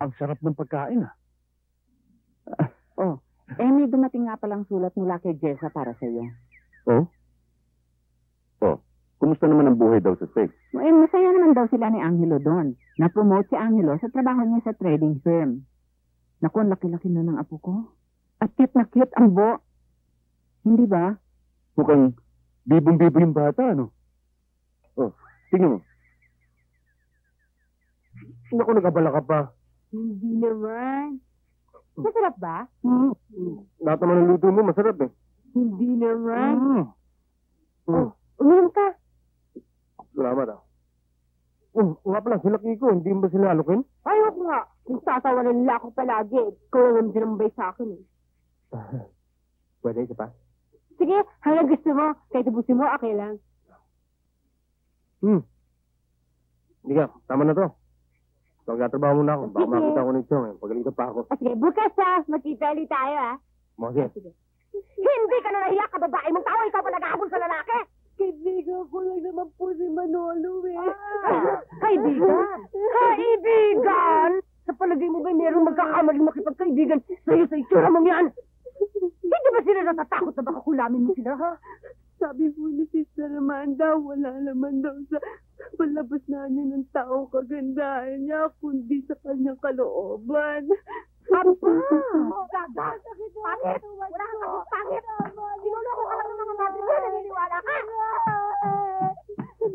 Ang sarap ng pagkain, ah. Oh, may dumating nga palang sulat mula kay Jessa para sa iyo. Oh? Oh, kumusta naman ang buhay daw sa States? Masaya naman daw sila ni Angelo doon. Na-promote si Angelo sa trabaho niya sa trading firm. Naku, ang laki-laki na ng apo ko. At cute na cute ang bo. Hindi ba? Mukhang bibong-bibo yung bata, ano? Oh, tingnan mo. Naku, nagabala ka pa. Hindi naman. Masarap ba? Lahat naman ng luto mo, masarap eh. Hindi naman. Uminom ka. Salamat ah. Nga pala, sila Kiko, hindi mo ba sila alukin? Ayoko nga. Kung tatawanan nila ako palagi, ikaw naman dinambay sa akin eh. Pwede, isa pa? Sige, hanggang gusto mo. Kahit ubusin mo, okay lang. Hindi ka, tama na to. Magtatrabaho muna ako. Baka makita ko ni Chong eh. Pagalitan pa ako. Sige, bukas ha. Magkita ulit tayo ha. Sige. Hindi ka na nahiya, kababae mong tao. Ikaw pa nag-ahabol sa lalaki. Kaibigan ko lang naman po si Manolo eh. Kaibigan? Kaibigan? Sa palagay mo ba meron magkakamaling makipagkaibigan sa'yo sa itsura mong yan? Hindi ba sila natatakot na baka kulamin mo sila ha? Sabi po ni Sister Amanda, wala naman daw sa palabas na niya ng taong kagandahan niya, kundi sa kanyang kalooban. Apa! Gaga! Pangit! Wala kang kasing pangit! Sinuloko ka lang ng mga natin na naniniwala ka!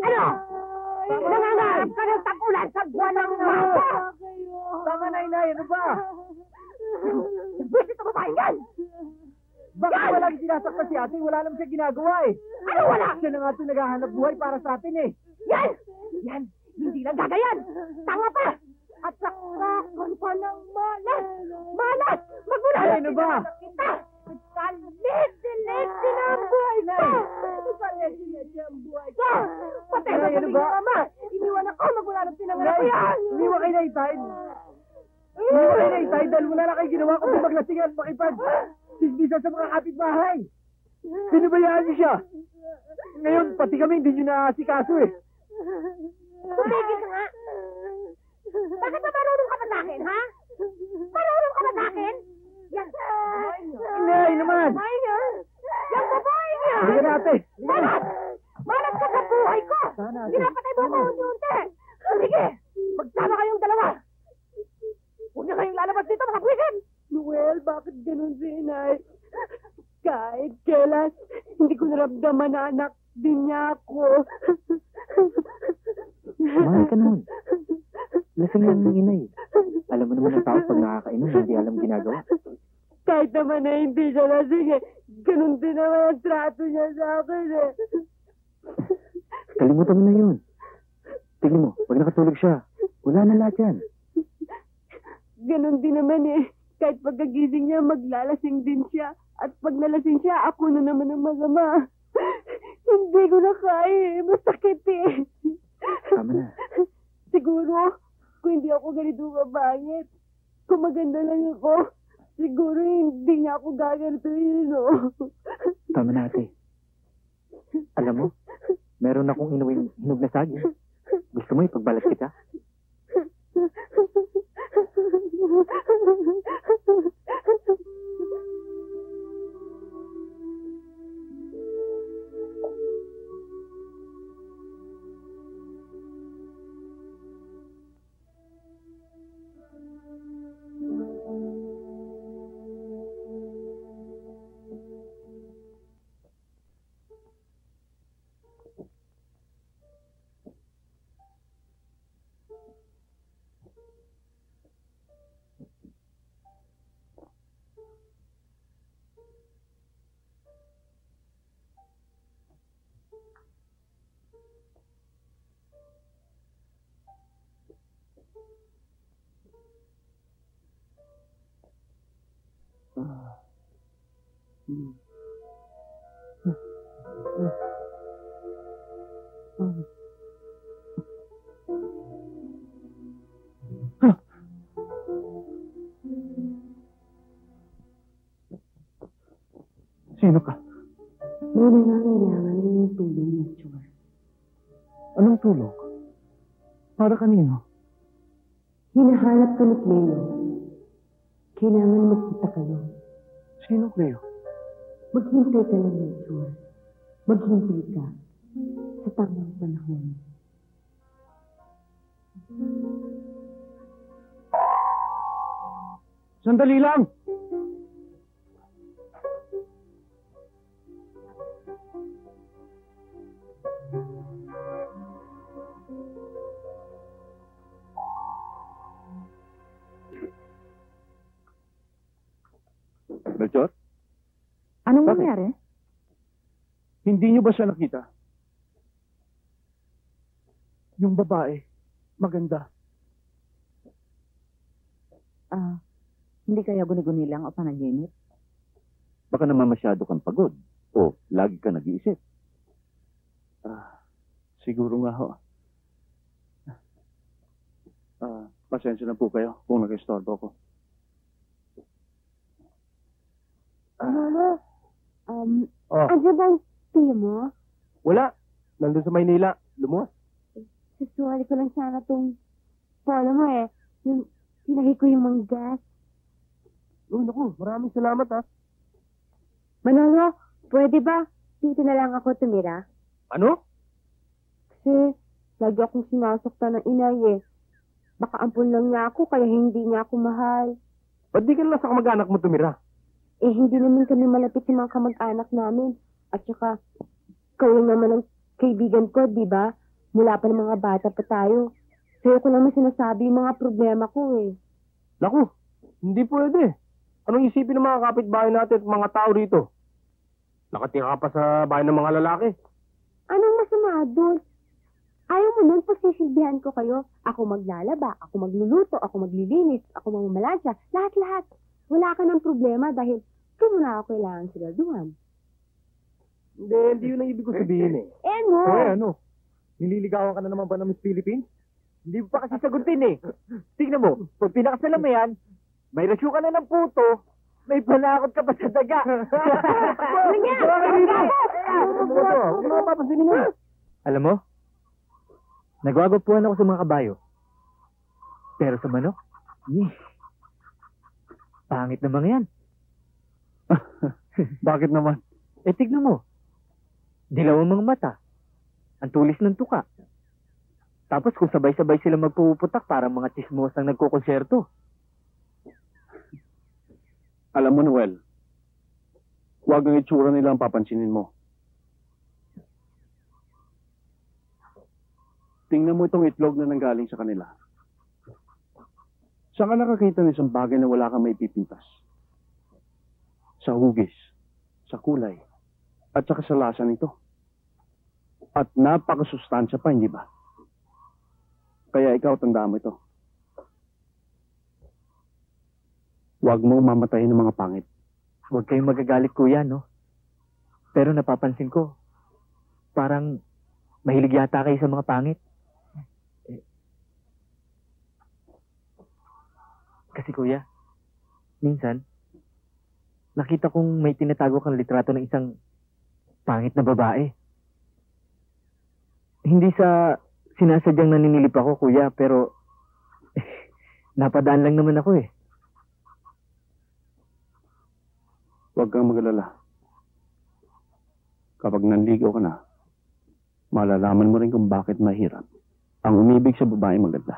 Ano? Nangangarap ka ng tag-ulan sa buwan ng Marso! Tama na, Inay. Ano ba? Buwis ito babae yan! Bakit walang sinasakta si ate? Wala naman siya ginagawa eh. Ano wala? Siya na nga ito naghahanap buhay para sa atin eh. Yan! Yan! Hindi lang gagayan! Tanga pa! At sakrakon pa ng malas! Malas! Magmula na ano ba? kita! Kalit-dilit din ang buhay ko! Kalit-dilit din ang buhay ko! Patay na ano ba? mama! Iniwan ako magmula na pinangarap ko yan! Iniwan kayo na itahid. Iniwan kayo na itahid dahil wala na kayo ginawa kundi maglasing at makipag. Sisbisa sa mga kapitbahay. Pinabayaan niyo siya. Ngayon, pati kami hindi niyo naasikaso eh. Tumigil ka nga! Bakit ba marunong ka ba sa akin, ha? Marunong ka ba sa akin? Yan! Inay naman! Babae niya! Yung babae niya! Hindi natin! Malas! Malas ka sa buhay ko! Pinapatay mo ko unti-unti! Sige! Magsama kayong dalawa! Huwag na kayong lalabas dito, mga buwisin! Noel, bakit ganun si Inay? Kahit kailan, hindi ko naramdaman na anak din niya ako. Mahal ka naman. Lasing lang ng inay. Alam mo naman ang tao pag nakakainom, hindi alam ginagawa. Kahit naman na hindi siya lasing eh, ganun din naman ang trato niya sa akin eh. Kalimutan mo na yun. Tingnan mo, pag nakatulog siya, wala na lahat yan. Ganun din naman eh. Kahit pagkagising niya, maglalasing din siya. At pag nalasing siya, ako na naman ang masama. Hindi ko na kaya eh. Masakit eh. Tama na. Siguro, kung hindi ako ganito kabangit, Kung maganda lang ako, siguro hindi niya ako gagantuin, no? Tama na, ate. Alam mo, meron akong inuwing hinog na saging. Gusto mo ipagbalat kita? Sino ka? May nangangailangan ng tulong ni Chua. Anong tulong? Para kanino? Hinahanap ka ni Cleo. Kailangan magkita kayo. Sino, Cleo? Maghintay ka lang ni Chua. Maghintay ka sa tamang panahon. Sandali lang! Melchor? Anong Bakit? nangyari? Hindi niyo ba siya nakita? Yung babae, maganda. Hindi kaya guni-guni lang o panaginip? Baka naman masyado kang pagod o lagi ka nag-iisip. Siguro nga ho. Pasensya na po kayo kung nag-istorbo ko. Lolo, Oh, ano ba ang tiyo mo? wala. Nandun sa Maynila. Lumuwas. Susuwali ko lang sana itong polo mo eh. Yung pinahi ko yung mga gas. Oh, naku. Maraming salamat ha. Manolo, pwede ba? Dito na lang ako tumira. Ano? Kasi lagi akong sinasaktan ng inay eh. Baka ampun lang niya ako kaya hindi niya ako mahal. Ba't di ka lang sa kamag-anak mo tumira? Eh hindi naman kami malapit sa mga kamag-anak namin. At saka, kayo naman ang kaibigan ko, di ba? Mula pa ng mga bata pa tayo. Sa'yo ko naman sinasabi yung mga problema ko eh. Naku, hindi pwede. Anong isipin ng mga kapitbahay natin at mga tao rito? Nakatira ka pa sa bahay ng mga lalaki. Anong masama doon? Ayaw mo nun, pasisilbihan ko kayo. Ako maglalaba, ako magluluto, ako maglilinis, ako mamamalansya, lahat-lahat. Wala ka ng problema dahil kung wala ako kailangan siguraduhan. Hindi yun ang ibig ko sabihin eh. Ano? Ano? Nililigawan ka na naman ba ng Miss Philippines? Hindi mo pa kasi sagutin eh. Tingnan mo, pag pinakasalam mo yan, may rasyo ka na ng puto, may panakot ka pa sa daga. Alam mo, nagwagwapuan ako sa mga kabayo. Pero sa manok, pangit na mga yan. Bakit naman? Eh, tignan mo. Dilaw ang mga mata. Ang tulis ng tuka. Tapos kung sabay-sabay sila magpuputak parang mga chismosang nagkukonserto. Alam mo, Noel, huwag ang itsura nila ang papansinin mo. Tingnan mo itong itlog na nanggaling sa kanila. Saan ka nakakita ng isang bagay na wala kang maipipintas? Sa hugis, sa kulay, at saka sa lasa nito. At napakasustansya pa, hindi ba? Kaya ikaw, tandaan mo ito. Huwag mong mamatayin ng mga pangit. Huwag kayong magagalit, kuya, no? Pero napapansin ko, parang mahilig yata kayo sa mga pangit. Kasi kuya, minsan, nakita kong may tinatago kang litrato ng isang pangit na babae. Hindi sa sinasadyang naninilip ako, kuya, pero napadaan lang naman ako eh. Huwag kang magalala. Kapag nanligaw ka na, malalaman mo rin kung bakit mahirap ang umibig sa babae maganda.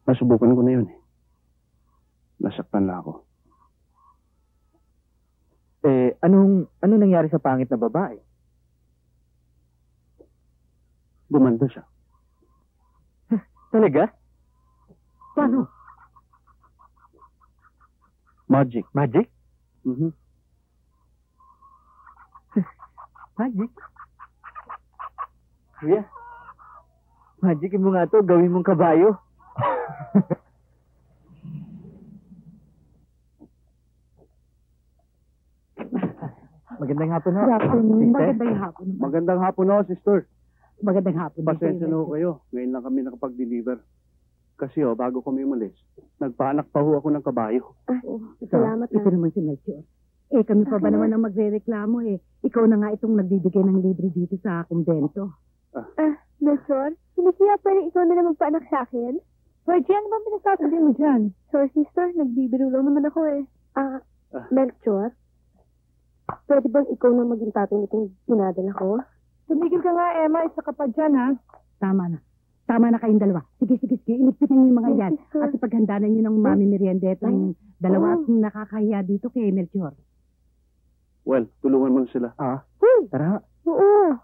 Nasubukan ko na yun eh. Nasaktan na ako. Anong nangyari sa pangit na babae? Gumanda siya. Talaga? Paano? Magic. Magic? Mhm. Magic? Kuya, magic mo nga to, gawin mong kabayo. Magandang hapon ho. Good afternoon. Sister? Magandang hapon naman. Magandang hapon ho, sister. Magandang hapon. Pasensya na ho kayo. Ngayon lang kami nakapag-deliver. Kasi bago kami umalis, nagpaanak pa ho ako ng kabayo. Salamat. Ito naman si Melchior. Kami pa ba naman ang magre-reklamo Ikaw na nga itong nagbibigay ng libre dito sa kumbento. Melchor, hindi kaya pwede ikaw na lang magpaanak sa akin? Pwede, ano ba pinasasabi mo dyan? Sorry, sister, nagbibiro lang naman ako Melchor, pwede bang ikaw na maging tatay nitong pinadala ko? Tumigil ka nga, Emma. Isa ka pa dyan, ha? Tama na. Tama na kayong dalawa. Sige. Iligpitan niyo yung mga Yes, yan. sister. At ipaghandaan niyo ng mami merienda itong dalawa at nakakahiya dito kay Melchior. Well, tulungan mo na sila. Tara. Oo.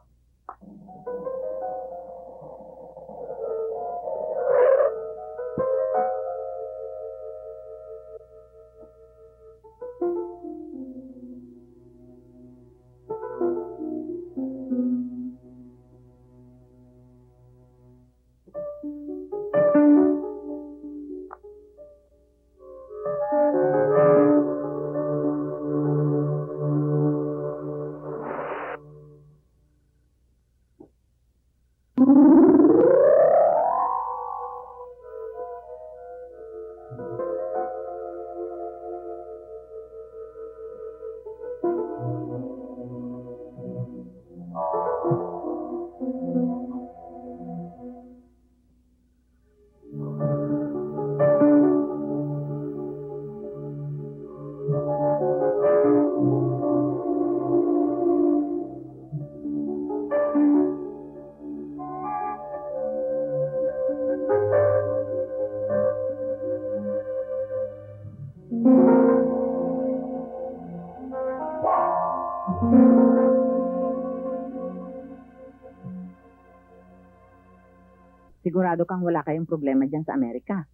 Sigurado kang wala kayong problema dyan sa Amerika.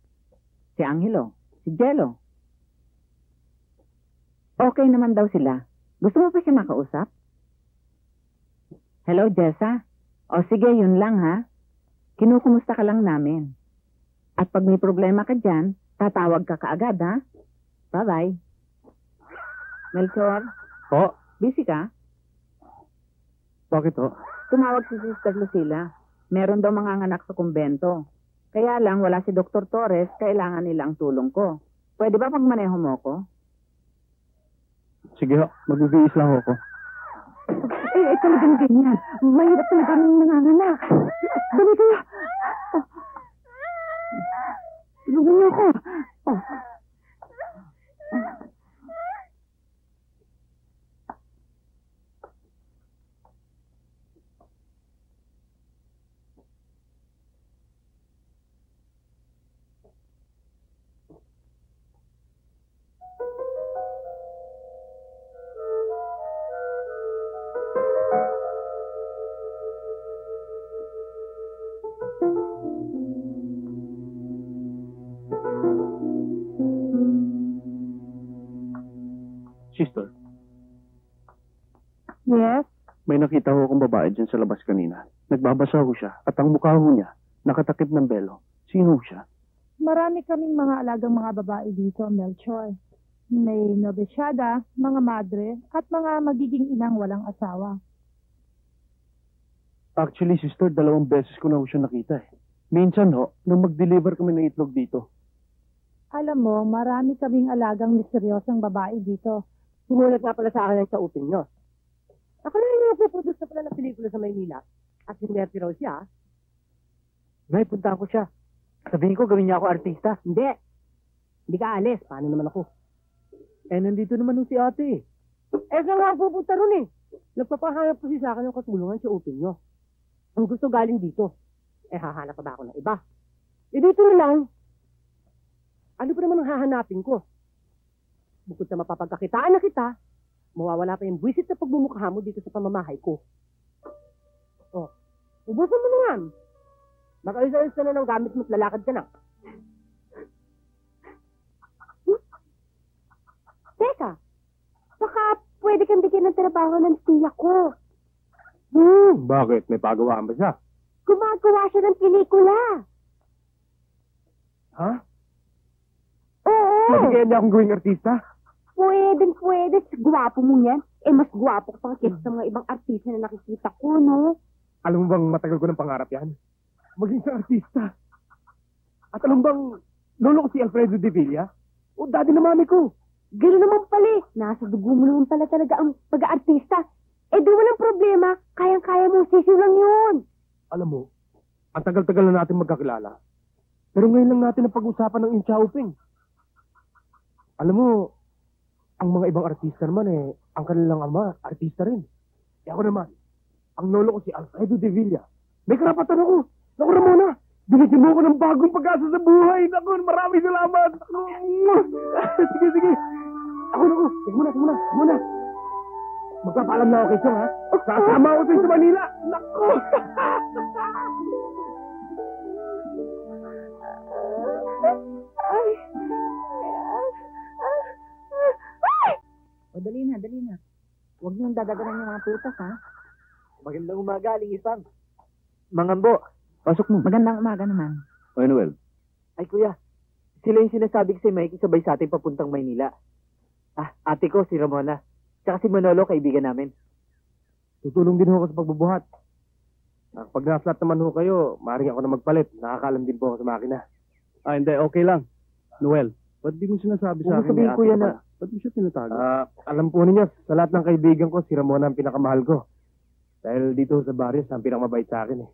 Si Angelo, si Jello. Okay naman daw sila. Gusto mo pa siya makausap? Hello, Jessa? O sige, yun lang ha. Kinukumusta ka lang namin. At pag may problema ka dyan, tatawag ka kaagad ha. Bye-bye. Melchor, busy ka? Bakit ho? Tumawag si Sister Lucila. Meron daw mga anak sa kumbento. Kaya lang wala si Dr. Torres, kailangan nila ang tulong ko. Pwede ba magmaneho mo ko? Sige ho, magbibihis lang ho ako. Talagang ganyan. Mahirap talagang nanganganak. Dali kayo. Tulungan niyo ako. Sister, Yes? may nakita ho akong babae dyan sa labas kanina. Nagbabasa ho siya at ang mukha ho niya nakatakip ng belo. Sino ho siya? Marami kaming mga alagang mga babae dito, Melchor. May nobesyada, mga madre, at mga magiging inang walang asawa. Actually, sister, 2 beses ko na ho siya nakita eh. Minsan ho, nung mag-deliver kami ng itlog dito. Alam mo, marami kaming alagang misteryosang babae dito. Sumulat nga pala sa akin ang kaupin nyo. Ako na yung nagpuproduce na pala ng pelikula sa Maynila. At sinerti raw siya. Nay, punta ko siya. Sabihin ko, gawin niya ako artista. Hindi. Hindi ka alis. Paano naman ako? Eh, nandito naman yung si ate. Eh, saan nga ang pupunta ron eh? Nagpapahanap kasi sa akin ng katulungan sa upin nyo. Ang gusto galing dito. Eh, hahanap pa ba ako ng iba? Eh, dito na lang. Ano pa naman ang hahanapin ko? Bukod sa mapapagkakitaan na kita, mawawala pa yung buwisit na pagmumukha mo dito sa pamamahay ko. Oh, ubusan mo na yan. Makaisa-is ka na ng gamit mo at lalakad ka na. Teka, baka pwede kang bigyan ng trabaho ng tiya ko. Bakit? May pagawaan ba siya? Gumagawa siya ng pelikula. Ha? Oo. Pwede kaya niya akong gawing artista? Pwede. Gwapo mo yan. Eh, mas gwapo ka pang kesa sa mga ibang artista na nakikita ko, no? Alam mo bang matagal ko ng pangarap yan? Maging sa artista. At alam bang lolo ko si Alfredo de Villa? O daddy na mami ko. Gano'n naman pala eh. Nasa dugo mo naman pala talaga ang pag-aartista. Eh, di walang problema. Kayang-kaya mo, sisiw lang yun. Alam mo, ang tagal-tagal na natin magkakilala. Pero ngayon lang natin ang pag-usapan ng Inchaoping. Alam mo, ang mga ibang artista naman ang kanilang ama, artista rin. E ako naman, ang lolo ko si Alfredo de Villa. May karapatan ako. Naku Ramona, binigyan mo ko ng bagong pag-asa sa buhay. Naku, maraming salamat. Naku. Sige. Naku. Sige muna. Magpapaalam na ako kay Chong, ha? Sasama ako sa Manila. Naku. O, dali na. Huwag niyong dadaganan yung mga putas, ha? Magandang umaga, Aling Ipang. Mangambo. Pasok mo. Magandang umaga naman. Oy, Noel. Ay, kuya. Sila yung sinasabi ko si Mikey sabay sa atin papuntang Maynila. Ate ko, si Ramona. Tsaka si Manolo, kaibigan namin. Tutulong din ako sa pagbubuhat. Pag na-flat naman ho kayo, maaaring ako na magpalit. Nakakaalam din po ako sa makina. Hindi. Okay lang. Noel, ba't di mo sinasabi sa akin? Sabihin ko yan na. Ba't mo siya tinatago? Alam po ninyo, sa lahat ng kaibigan ko, si Ramona ang pinakamahal ko. Dahil dito sa Barrios, ang pinakamabait sa akin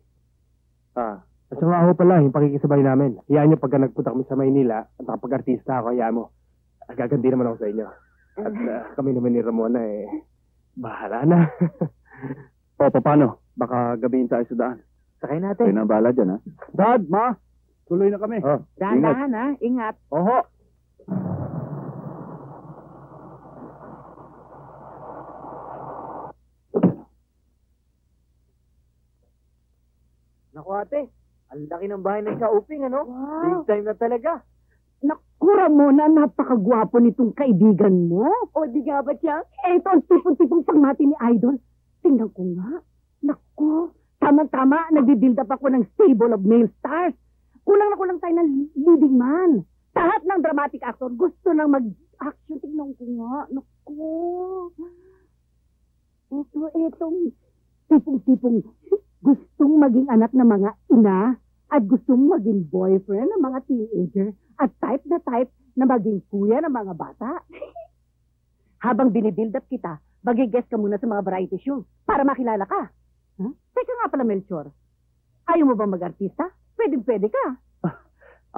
At saka ako pala, yung pakikisabay namin. Hayaan nyo pagka nagpunta kami sa Maynila at nakapag-artista ako, hayaan mo. Gaganti naman ako sa inyo. At kami naman ni Ramona bahala na. O, paano? Baka gabihin tayo sa daan. Sakay natin. Kayo na bahala dyan, ha? Dad, Ma! Tuloy na kami. Dahan-dahan, ha? Ingat. Oho! Naku ate, ang laki ng bahay ng Chaoping, ano? Wow. Big time na talaga. Nakura mo na napakagwapo nitong kaibigan mo. O, di nga ba siya? Ito ang tipong-tipong pangmati ni Idol. Tingnan ko nga. Naku, tama-tama, nagbi-build up ako ng stable of male stars. Kulang na kulang tayo ng leading man. Lahat ng dramatic actor gusto nang mag-action. Tingnan ko nga. Naku. Itong tipong-tipong gustong maging anak ng mga ina at gustong maging boyfriend ng mga teenager at type na maging kuya ng mga bata. Habang binibuild up kita, mag-guest ka muna sa mga variety show para makilala ka. Huh? Teka nga pala, Melchor. Ayaw mo ba mag-artista? Pwede ka.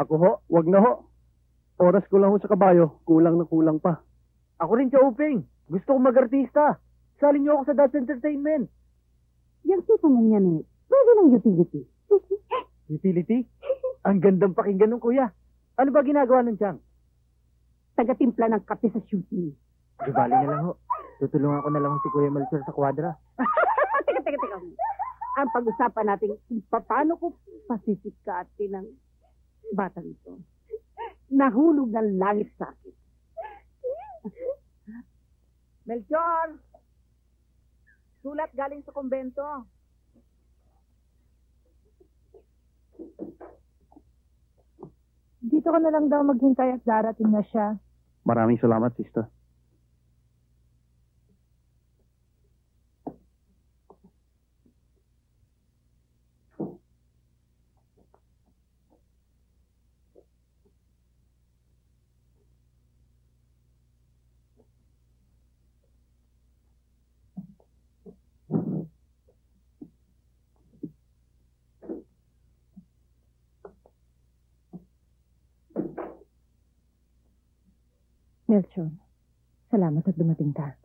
Ako ho, wag na ho. Oras ko lang ho sa kabayo, kulang na kulang pa. Ako rin Chaoping. Gusto kong mag-artista. Salin niyo ako sa Dance Entertainment. Yung tipo mong yan pwede ng utility. Utility? Ang gandang pakinggan ng kuya. Ano ba ginagawa ng Chang? Taga-timpla ng kape sa shooting. Di bali na lang ho. Tutulungan ko na lang si Kuya Melchor sa kwadra. Teka. Ang pag-usapan natin kung paano ko pasisikatin ng batang ito. Nahulog ng langit sa akin. Melchor! Sulat galing sa kumbento. Dito ka na lang daw maghintay at darating na siya. Maraming salamat, sister. Melchor, salamat at dumating ka.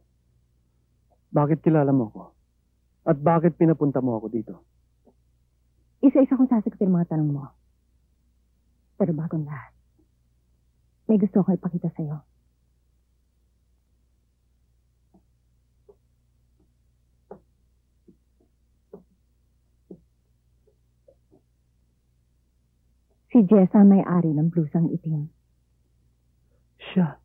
Bakit kilala mo ako? At bakit pinapunta mo ako dito? Isa-isa kong sasagutin mga tanong mo. Pero bagong lahat, may gusto ko ipakita sa'yo. Si Jessa may-ari ng blusang itim. Siya.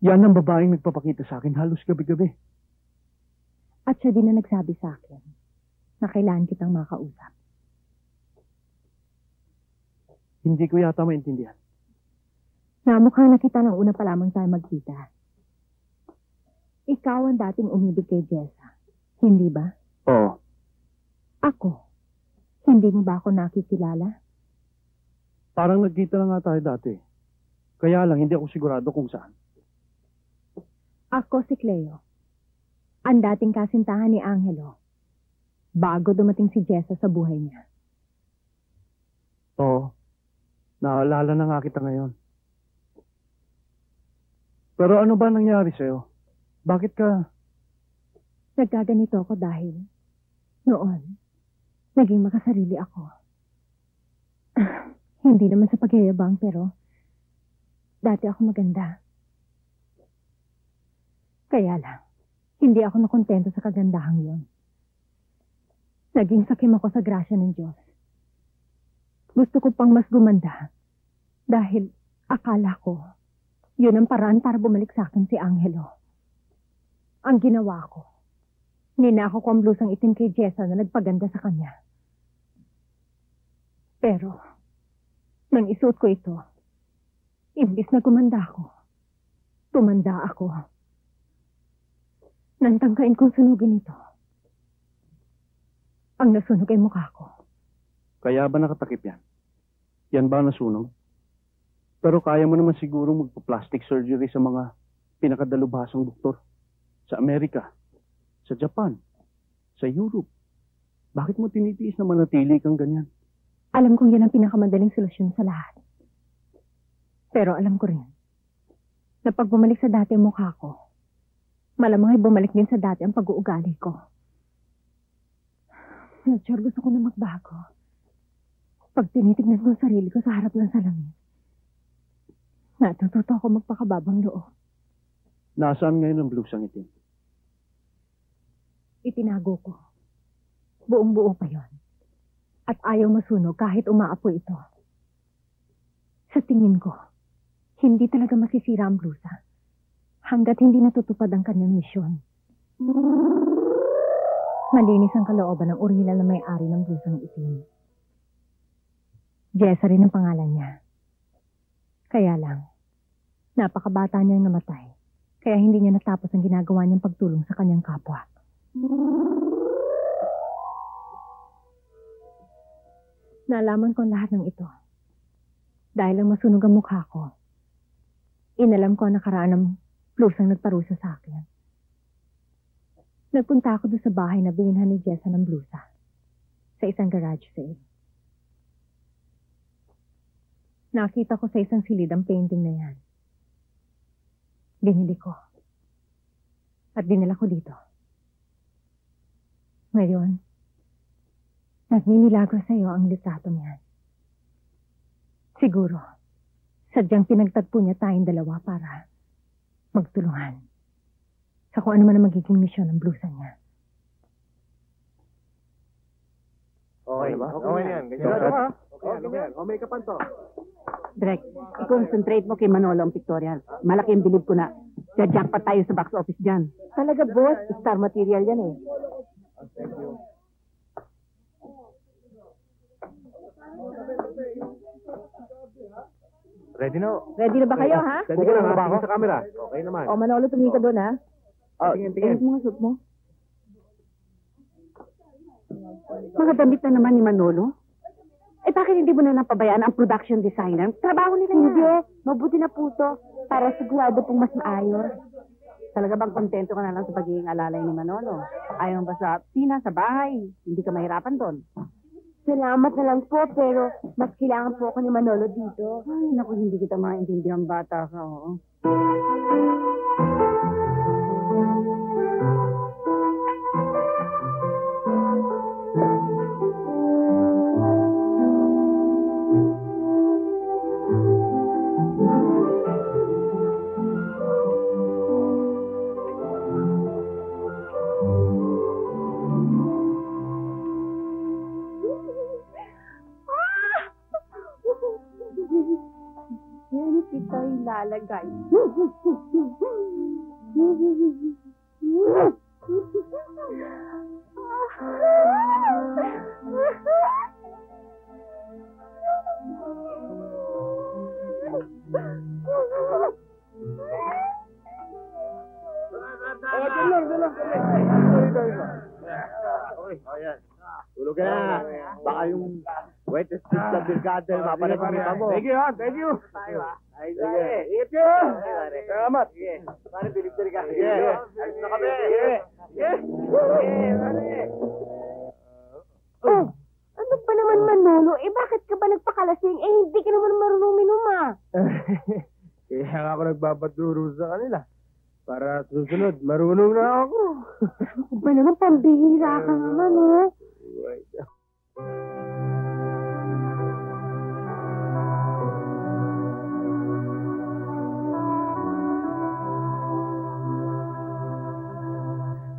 Yan ang babaeng nagpapakita sa akin halos gabi-gabi. At siya din na nagsabi sa akin na kailangan kitang makausap. Hindi ko yata maintindihan. Namukha na kita nang una pa lamang tayo magkita. Ikaw ang dating umibig kay Jessa, hindi ba? Oo. Ako, hindi mo ba ako nakikilala? Parang nagkita na nga tayo dati. Kaya lang, hindi ako sigurado kung saan. Ako si Cleo, ang dating kasintahan ni Angelo, bago dumating si Jessa sa buhay niya. Oo. Naalala na nga kita ngayon. Pero ano ba nangyari sa'yo? Bakit ka... Nagkaganito ako dahil noon, naging makasarili ako. Hindi naman sa pagyayabang pero dati ako maganda. Kaya lang, hindi ako nakontento sa kagandahang yon. Naging sakim ako sa grasya ng Diyos. Gusto ko pang mas gumanda dahil akala ko yun ang paraan para bumalik sa akin si Angelo. Ang ginawa ko, ninako ko ang blusang itim kay Jessa na nagpaganda sa kanya. Pero, nang isuot ko ito, imbis na gumanda ako, tumanda ako. Nang tangkain kong sunugin ito, ang nasunog ay mukha ko. Kaya ba nakatakip yan? Yan ba nasunog? Pero kaya mo naman siguro magpa-plastic surgery sa mga pinakadalubhasang doktor. Sa Amerika, sa Japan, sa Europe. Bakit mo tinitiis na manatili kang ganyan? Alam kong yan ang pinakamadaling solusyon sa lahat. Pero alam ko rin, na pag bumalik sa dati ang mukha ko, malamang ay bumalik din sa dati ang pag-uugali ko. Melchor, gusto ko na magbago. Pag tinitignan ko ang sarili ko sa harap ng salamin, natututo ako magpakababang loob. Nasaan ngayon ang blusang itim? Itinago ko. Buong-buo pa yon. At ayaw masunog kahit umaapoy ito. Sa tingin ko, hindi talaga masisira ang blusa hanggat hindi natutupad ang kanyang misyon. Malinis ang kalooban ng orihinal na may-ari ng blusang itim. Jessa rin ang pangalan niya. Kaya lang, napakabata niyang namatay, kaya hindi niya natapos ang ginagawa niyang pagtulong sa kanyang kapwa. Naalaman ko ang lahat ng ito. Dahil lang masunog ang mukha ko, inalam ko ang nakaraan ng blusang nagparusa sa akin. Nagpunta ako doon sa bahay na binilhan ni Jessa ng blusa, sa isang garage sale. Nakita ko sa isang silid ang painting na yan. Binili ko. At dinala ko dito. Ngayon, nagninilagro sa iyo ang litrato niyan. Siguro, sadyang pinagtagpo niya tayong dalawa para magtulungan sa kung ano man ang magiging misyon ng blusa niya. Okay ba? Okay yan. Ganyan ba? Okay, ganyan. O, may kapan to. Direk, i-concentrate mo kay Manolo ang pictorial. Malaki ang bilib ko na. Jackpot tayo sa box office dyan. Talaga, boss. Star material yan eh. Thank you. Ready na? Ready na ba kayo, ha? Ready ka na ba ako? Sa camera. Okay naman. O, Manolo, tumingin ka doon, ha? Tingin, tingin. Ayos mga suit mo. Mga damit na naman ni Manolo. Eh bakit hindi mo na lang pabayaan ang production designer? Trabaho nila yan. Hindi. Mabuti na po to. Para sigurado pong mas maayos. Talaga bang kontento ka na lang sa pagiging alalay ni Manolo? Ayaw ba sa opisina, sa bahay? Hindi ka mahirapan doon? Salamat na lang po, pero mas kailangan po ako ni Manolo dito. Ay, naku, hindi kita maintindihan, bata ka, oh. Yan kita ilalagay. Tulog ka na. Baka yung wettest stick na birkada yung mapanaginip mo. Thank you, ha? Thank you. Sige. Ingat ka. Salamat. Pare, bilib ka. Sige. Alis na kami. Sige. Oh, ano ba naman Manolo? Bakit ka ba nagpakalasing? Hindi ka naman marunong minuma. Kaya nga ako nagpapaduro sa kanila. Para susunod, marunong na ako. Ano ba naman pambihira ka naman, oh?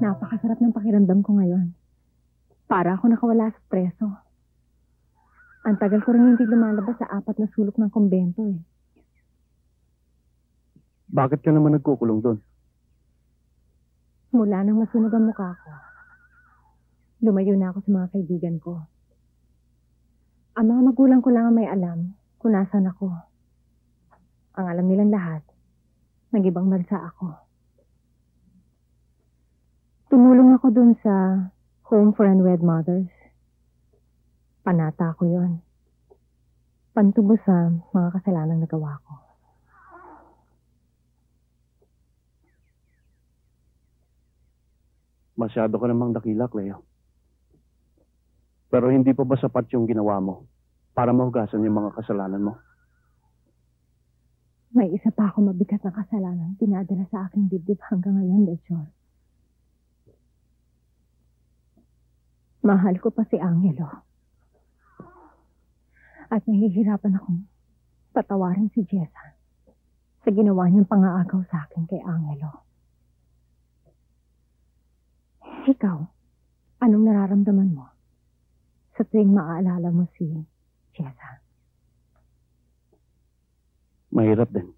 Napakasarap ng pakiramdam ko ngayon. Para ako nakawala sa preso. Ang tagal ko rin hindi lumalabas sa 4 na sulok ng kumbento eh. Bakit ka naman nagkukulong doon? Mula nang masunog ang mukha ko, lumayo na ako sa mga kaibigan ko. Ang mga magulang ko lang ang may alam kung nasan ako. Ang alam nilang lahat, nag-ibang bansa ako. Tumulong ako dun sa Home for Unwed Mothers. Panata ko yon. Pantubo sa mga kasalanang nagawa ko. Masyado ka namang dakila, Cleo. Pero hindi pa ba sapat yung ginawa mo para mahugasan yung mga kasalanan mo? May isa pa ako mabigat na kasalanan pinadala sa aking dibdib hanggang ngayon, Melchor. Mahal ko pa si Angelo. At nahihirapan akong patawarin si Jessa sa ginawa niyang pangaagaw sa akin kay Angelo. Ikaw, anong nararamdaman mo sa tuwing maaalala mo si Jessa? Mahirap din.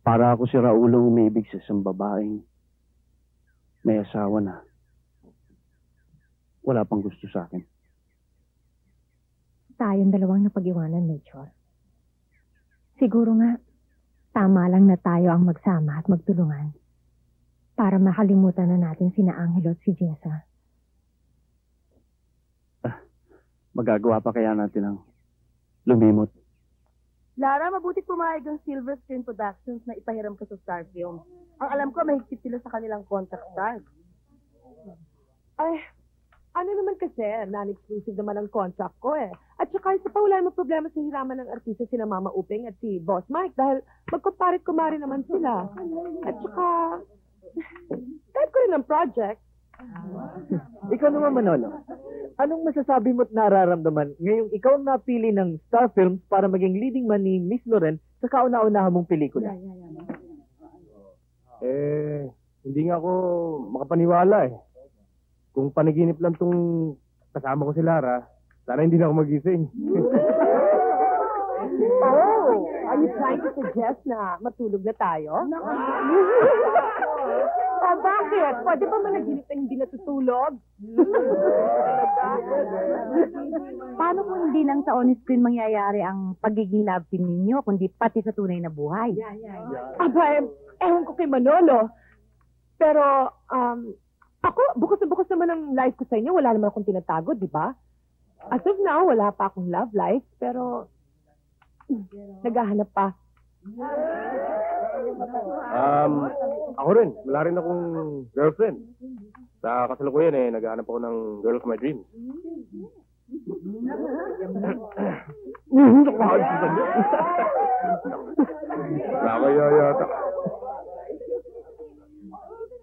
Para ako si Raulong umibig sa isang babaeng may asawa na wala pang gusto sa akin. Tayong dalawang napag-iwanan, Melchor. Siguro nga, tama lang na tayo ang magsama at magtulungan para makalimutan na natin sina Angelo at si Jessa. Magagawa pa kaya natin ang lumimot? Lara, mabuti pumayag ang Silver Screen Productions na ipahiram ka sa Star Films. Ang alam ko, mahigpit sila sa kanilang contract stars. Ay, ano naman kasi, non-exclusive naman ang contract ko eh. At saka isa pa, wala namang problema sa hiraman ng artista sina Mama Uping at si Boss Mike dahil magkumparit-kumari naman sila. At saka, type ko rin ang project. Ikaw naman, Manolo. Anong masasabi mo't nararamdaman ngayong ikaw ang napili ng Star Films para maging leading man ni Miss Loren sa kauna-unahan mong pelikula? Hindi nga ako makapaniwala eh. Kung panaginip lang tong kasama ko si Lara, sana hindi na ako magising. Oh, are you trying to suggest na matulog na tayo? Bakit? Pwede ba managinip na hindi natutulog? Paano kung hindi lang sa on-screen mangyayari ang pagiging love team ninyo, kundi pati sa tunay na buhay? Aba, ewan ko kay Manolo. Pero, ako, bukas na bukas naman ang life ko sa inyo. Wala naman akong tinatago, di ba? As of now, wala pa akong love life, pero naghahanap pa. Ako rin. Wala rin akong girlfriend. Sa kasalukuyan naghahanap ako ng girl of my dreams. Nakakaya yata.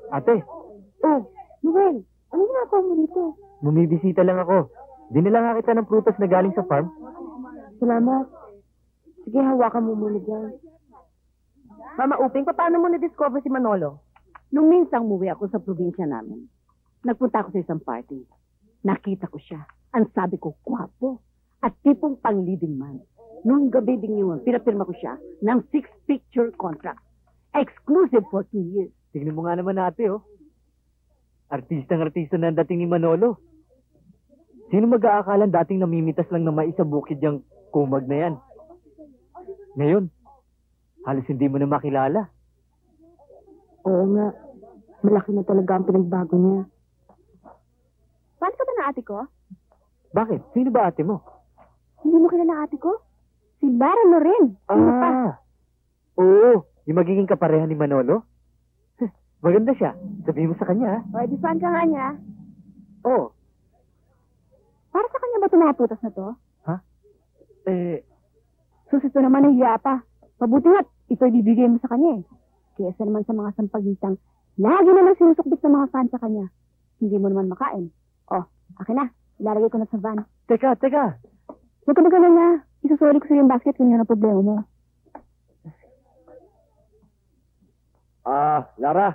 Ate, Oh, Noel, ano ginagawa mo dito? bumibisita lang ako. Dinala nga kita ng prutas na galing sa farm. Salamat. Sige, hawakan mo muna dyan. Mama Uping, paano mo na-discover si Manolo? Nung minsang umuwi ako sa probinsya namin, nagpunta ako sa isang party. Nakita ko siya. Ang sabi ko, gwapo. At tipong pang-leading man. Noong gabi ding yun, pinapirma ko siya ng 6-picture contract. Exclusive for 2 years. Tignan mo nga naman ate, oh. Artistang-artista na ang dating ni Manolo. Sino mag-aakalan dating namimitas lang na may isa bukid yung kumag na yan? Ngayon, halos hindi mo na makilala. Oo nga. Malaki na talaga ang pinagbago niya. Paano ka ba na ate ko? Bakit? Sino ba ate mo? Hindi mo kilala ate ko? Si Lara Loren. Sino pa? Oo. Yung magiging kapareha ni Manolo? Maganda siya. Sabihin mo sa kanya, ha? O, di fan ka nga niya. Oo. Para sa kanya ba ito mga putas na to? Susis to naman nahiya pa. Mabuti nga, ito ibibigay mo sa kanya eh. Kesa naman sa mga sampagitang, lagi naman sinusukbit ng mga fans sa kanya. Hindi mo naman makain. Oh, akin na. Ilalagay ko na sa van. Teka. Huwag ka magana na. Isusuri ko sa yung basket kung yun ang problema mo. Lara.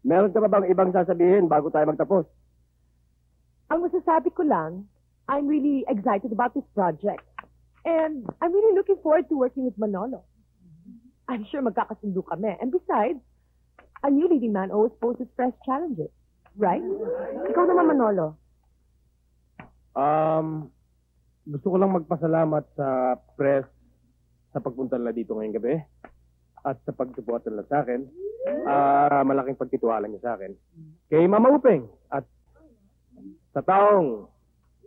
Meron ka ba bang ibang sasabihin bago tayo magtapos? Ang masasabi ko lang, I'm really excited about this project. And I'm really looking forward to working with Manolo. I'm sure magkakasundo kami. And besides, a new leading man always poses fresh challenges. Right? Ikaw naman, Manolo. Gusto ko lang magpasalamat sa press sa pagpunta nila dito ngayong gabi at sa pagsuporta nila sa akin. Malaking pagtitiwala niya sa akin. Kay Mama Upeng at sa taong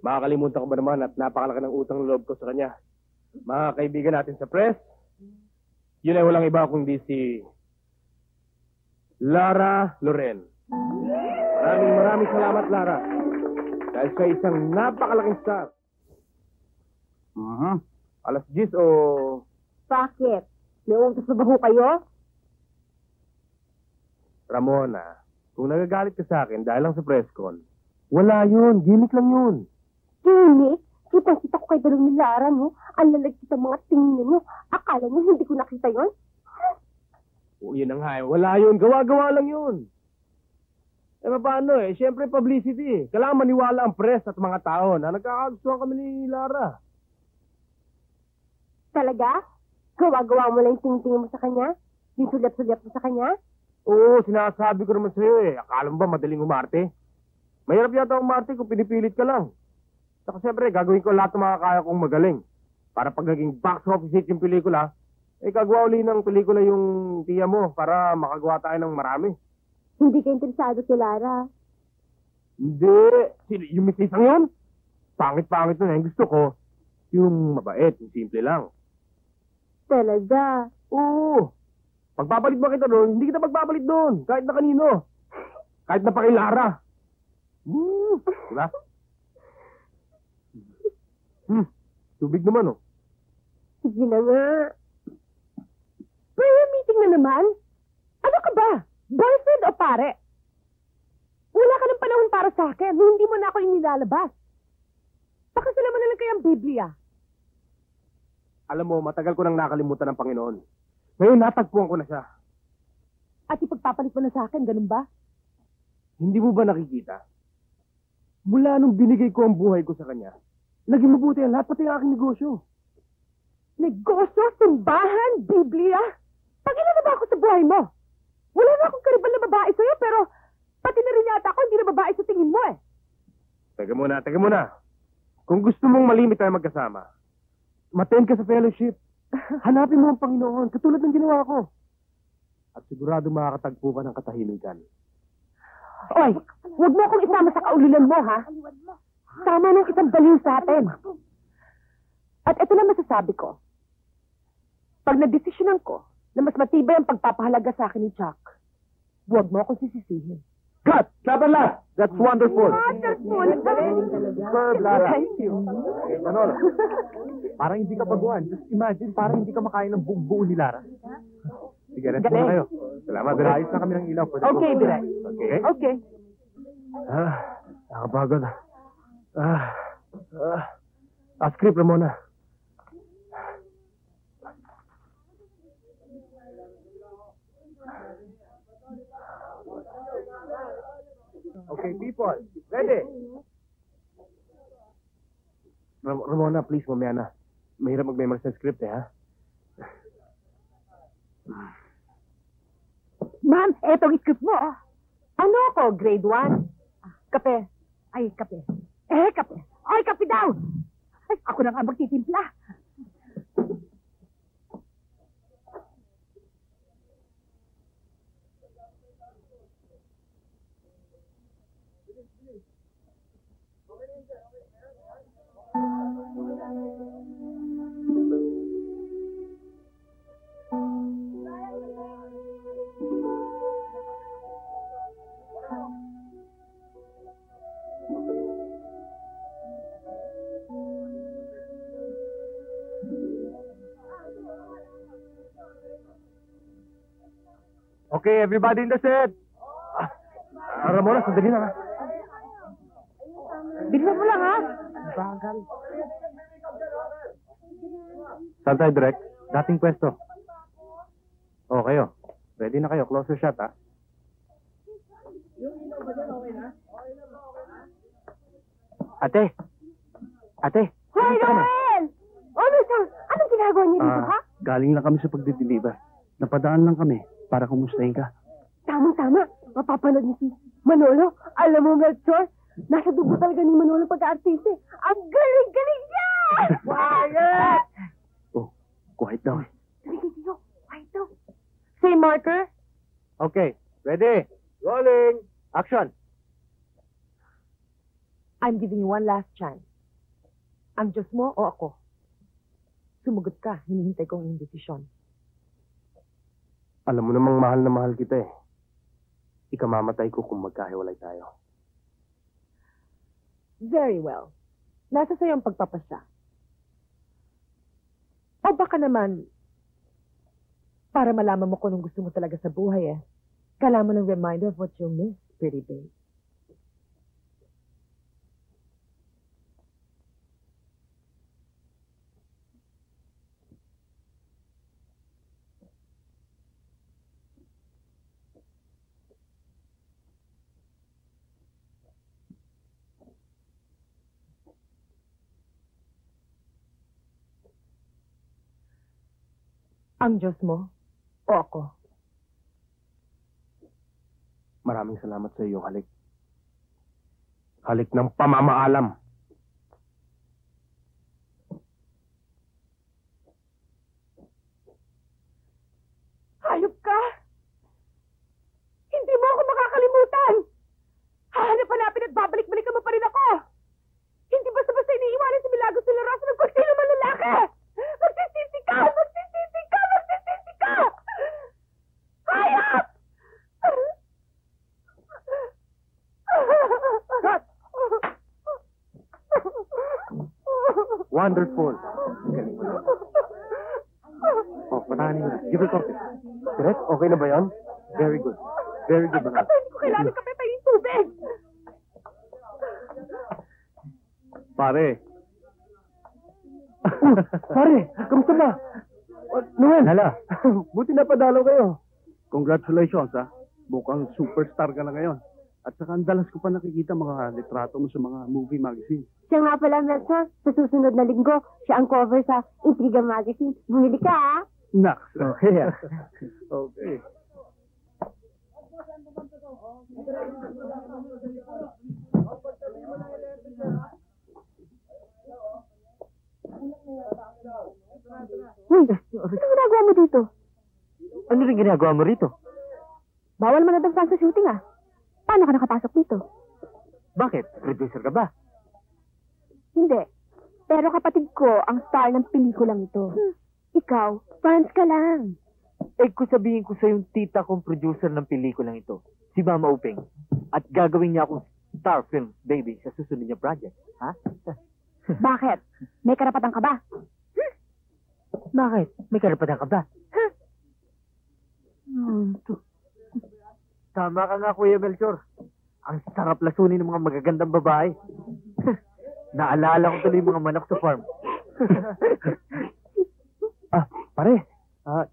makakalimutan ko ba naman at napakalaki ng utang na loob ko sa kanya. Mga kaibigan natin sa press, yun ay walang iba kundi si Lara Loren. Maraming salamat, Lara. Dahil sa isang napakalaking star. Alas 10 o... Bakit? May utos na ba ho kayo? Ramona, kung nagagalit ka sa akin dahil lang sa press con, wala yun. Gimmick lang yun. Gimmick? Kita ko kay Dalong ni Lara, no? Ang lalagkit ang mga tingin nyo. Akala nyo hindi ko nakita yon? O, yun ang nga. Wala yun. Gawa-gawa lang yun. Paano Siyempre, publicity. Kailangan maniwala ang press at mga tao na nagkakagustuhan kami ni Lara. Talaga? Gawa-gawa mo lang yung tingin mo sa kanya? Yung sulyap-sulyap mo sa kanya? Oo, sinasabi ko naman sa'yo Akala mo ba madaling umarte? Mahirap yata umarte kung pinipilit ka lang. Saka siyempre, gagawin ko lahat ng mga kaya kong magaling. Para pag naging box office hit yung pelikula, kagawa uli ng pelikula yung tiya mo para makagawa tayo ng marami. Hindi ka interesado kay Lara. Hindi. Yung misisang yun? Pangit-pangit na Gusto ko, yung mabait, yung simple lang. Talaga? Oo. Pagbabalit ba kita doon, hindi kita pagbabalit doon. Kahit na kanino. Kahit na pa kay Lara. Diba? Tubig naman, Sige na nga. Prayer meeting na naman? Ano ka ba? Boyfriend o pare? Wala ka ng panahon para sa akin. Hindi mo na ako inilalabas. Pakasalaman na lang kayang Biblia. Alam mo, matagal ko nang nakalimutan ng Panginoon. Ngayon, natagpuan ko na siya. At ipagpapalit mo na sa akin, ganun ba? Hindi mo ba nakikita? Mula nung binigay ko ang buhay ko sa kanya, naging mabuti ang lahat, pati ang aking negosyo. Negosyo, simbahan, Biblia? Pag-ilan na ba ako sa buhay mo? Wala na akong karibal na babae sa'yo, pero pati na rin yata ako hindi na babae sa tingin mo Teka muna. Kung gusto mong malimit tayo magkasama, maten ka sa fellowship. Hanapin mo ang Panginoon, katulad ng ginawa ko. At sigurado makakatagpo ka ng katahimikan. Oy, huwag mo akong isama sa kaulilan mo, ha? Tama nang isang baliw sa atin. At ito lang masasabi ko. Pag nadesisyonan ko na mas matibay ang pagpapahalaga sa akin ni Chuck. Huwag mo akong sisisihin. Cut! Saban last! That's wonderful! Wonderful! Superb, Lara. Thank you. Manolo, parang hindi ka baguhan. Just imagine, parang hindi ka makain ng buong buo ni Lara. Sige, rest muna kayo. Salamat, Direk. Ayos na kami ng ilaw. Okay, Direk. Okay? Okay. Nakapagod. Script, Ramona. Okay, people. Ready? Ramona, please, mamaya na. Mahirap mag-memorize ng script, ha? Ma'am, etong script mo. Ano ako? Grade 1? Kape. Ay, kape. Kape. Ay, kape daw. Ay, ako na nga magtitimpla. Okay, everybody in the set. Ramona, sandali na. Bilisan mo lang, ha? Bagal. Saan tayo, Direk? Dating pwesto. O, kayo. Ready na kayo. Closer shot, ha? Ate! Ate! Hoy, kamusta ka na? Noel! Oh, Mister, anong ginagawa niyo dito, ha? Galing lang kami sa pagdideliver. Napadaan lang kami para kumustahin ka. Tamang-tama. Mapapanood niyo si Manolo. Alam mo, Melchor, nasa dugo talaga ni Manolo pagka-artiste. Ang galing-galing niya! Quiet! Oh, quiet down. Tumigil kayo. Quiet daw. Say marker. Okay, ready? Rolling! Action! I'm giving you one last chance. Ang Diyos mo o ako? Sumugot ka. Hinihintay ko ang iyong desisyon. Alam mo namang mahal na mahal kita eh. Ikamamatay ko kung magkahiwalay tayo. Very well. Nasa sa'yo ang pagpapasya. O baka naman, para malaman mo kung anong gusto mo talaga sa buhay kailangan mo ng reminder of what you miss, pretty babe. Ang Diyos mo o ako? Maraming salamat sa iyong halik. Halik ng pamamaalam. Hayop ka! Hindi mo ako makakalimutan! Hahanap-hanapin at babalik-balikan mo pa rin ako! Hindi basta-basta iniiwanan si Milagros de la Rosa ng kung sino man lalaki! Magsisisi ka! Magsisisi ka! Magsisisi ka! Hayop! Cut! Wonderful. Galing mo. Oh, patahanin mo na. Give it coffee. Direct, okay na ba yan? Very good. Very good, mahal. Hindi ko kailangan kape pa yung tubig! Pare. Pare, kamusta ba? Noel. Hala. Buti na padalo kayo. Congratulations, ha. Mukhang superstar ka na ngayon. At saka ang dalas ko pa nakikita mga litrato mo sa mga movie magazine. Siya nga pala, Melchor. Sa susunod na linggo, siya ang cover sa Intriga Magazine. Bumili ka, ha? Naks. Okay, okay. Uy, ano ginagawa mo dito? Ano rin ginagawa mo rito? Bawal man na sa shooting, ah. Paano ka nakapasok dito? Bakit? Producer ka ba? Hindi. Pero kapatid ko ang star ng pelikulang ito. Ikaw, fans ka lang. Eh kung sabihin ko sa yung tita kong producer ng pelikulang ito, si Mama Uping, at gagawin niya akong star film baby sa susunod niya project, ha? Bakit? May karapatan ka ba? Bakit? May karapatan ka ba? Tama ka nga, Kuya Melchor. Ang sarap lasunin ng mga magagandang babae. Naalala ko tuloy yung mga manok sa farm. Pare,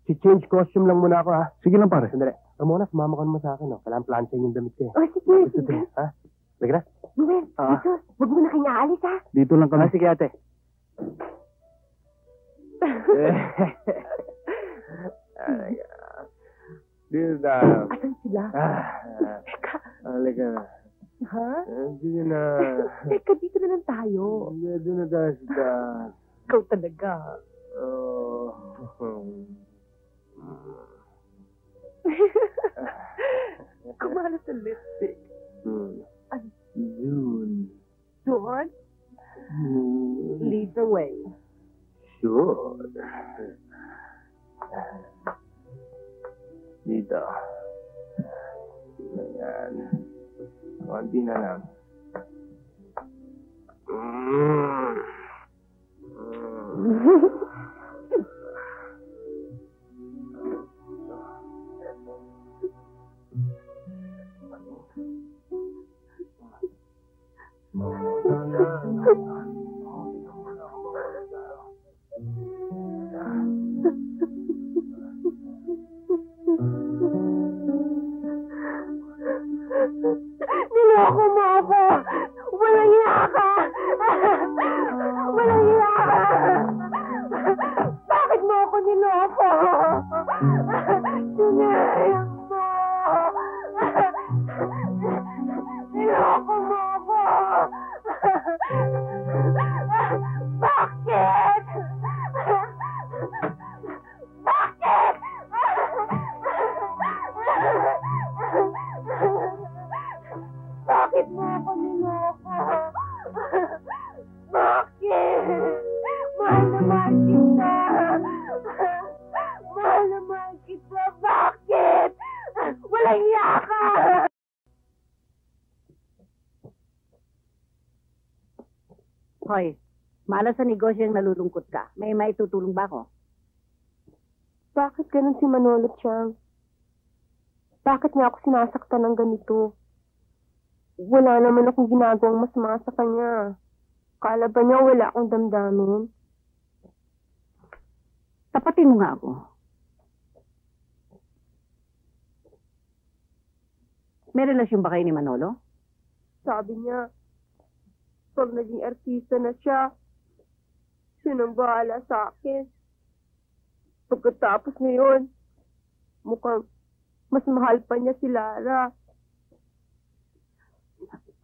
si-change costume lang muna ako, ha? Sige lang, pare. Sandali. Ramona, sumama ka naman sa akin, no? Kailangan plancha yung damit ko, eh. Oh, sige, Gusto sige. din, ha? Sige na. Ruel, Jesus, huwag mo na kanya alis, ha? Dito lang kami. Sige, ate. Dito tayo. Asan sila? Teka, Halika na. ha? Dito na. Teka, dito na lang tayo. Dito na tayo sa taas. Ikaw talaga. Oh. Kumala sa lipstick. June. George, lead the way. Sure. Dito. Ayan. Konti na lang. Niloko mo ako! Walang hiya ka! Walang hiya ka! Bakit mo ako niloko? Sinayang mo! Niloko mo ako! Bakit? Bakit? Bakit mo ako niloko? Bakit? Mahal na mahal kita. Mahal na mahal kita. Bakit? Walang hiya ka. Hoy, malas sa negosyo yung nalulungkot ka. May maitutulong ba ako? Bakit ganun si Manolo Chang? Bakit niya ako sinasaktan ng ganito? Wala naman akong ginagawang masama sa kanya. Kala ba niya wala akong damdamin? Tapatin mo nga ako. May relasyon ba kayo ni Manolo? Sabi niya, pag naging artista na siya, siya nang bahala sa akin. Pagkatapos ngayon, mukhang mas mahal pa niya si Lara.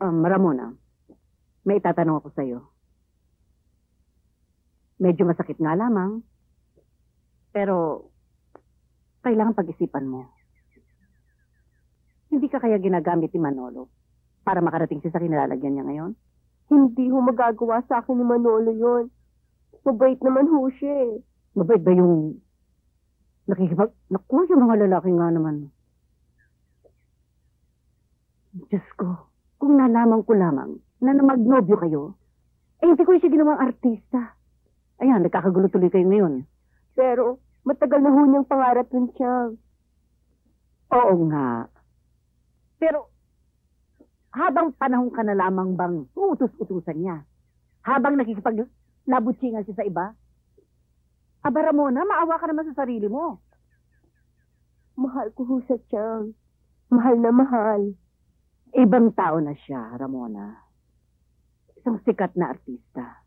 Ramona, may itatanong ako sa'yo. Medyo masakit nga lamang, pero kailangan pag-isipan mo. Hindi ka kaya ginagamit ni Manolo para makarating siya sa kinalalagyan niya ngayon? Hindi ho magagawa sa akin ni Manolo yon. Mabait naman ho siya eh. Mabait ba yung naku, yung mga lalaki nga naman. Diyos ko, kung nalaman ko lamang na magnobyo kayo, hindi ko siya ginawang artista. Ayan, nagkakagulo tuloy kayo ngayon. Pero matagal na ho niyang pangarap yun siya. Oo nga. Pero, habang panahon ka na lamang bang uutos-utusan niya? Habang nakikipaglabutsingan siya sa iba? Aba, Ramona, maawa ka naman sa sarili mo. Mahal ko ho siya, Chang. Mahal na mahal. Ibang tao na siya, Ramona. Isang sikat na artista.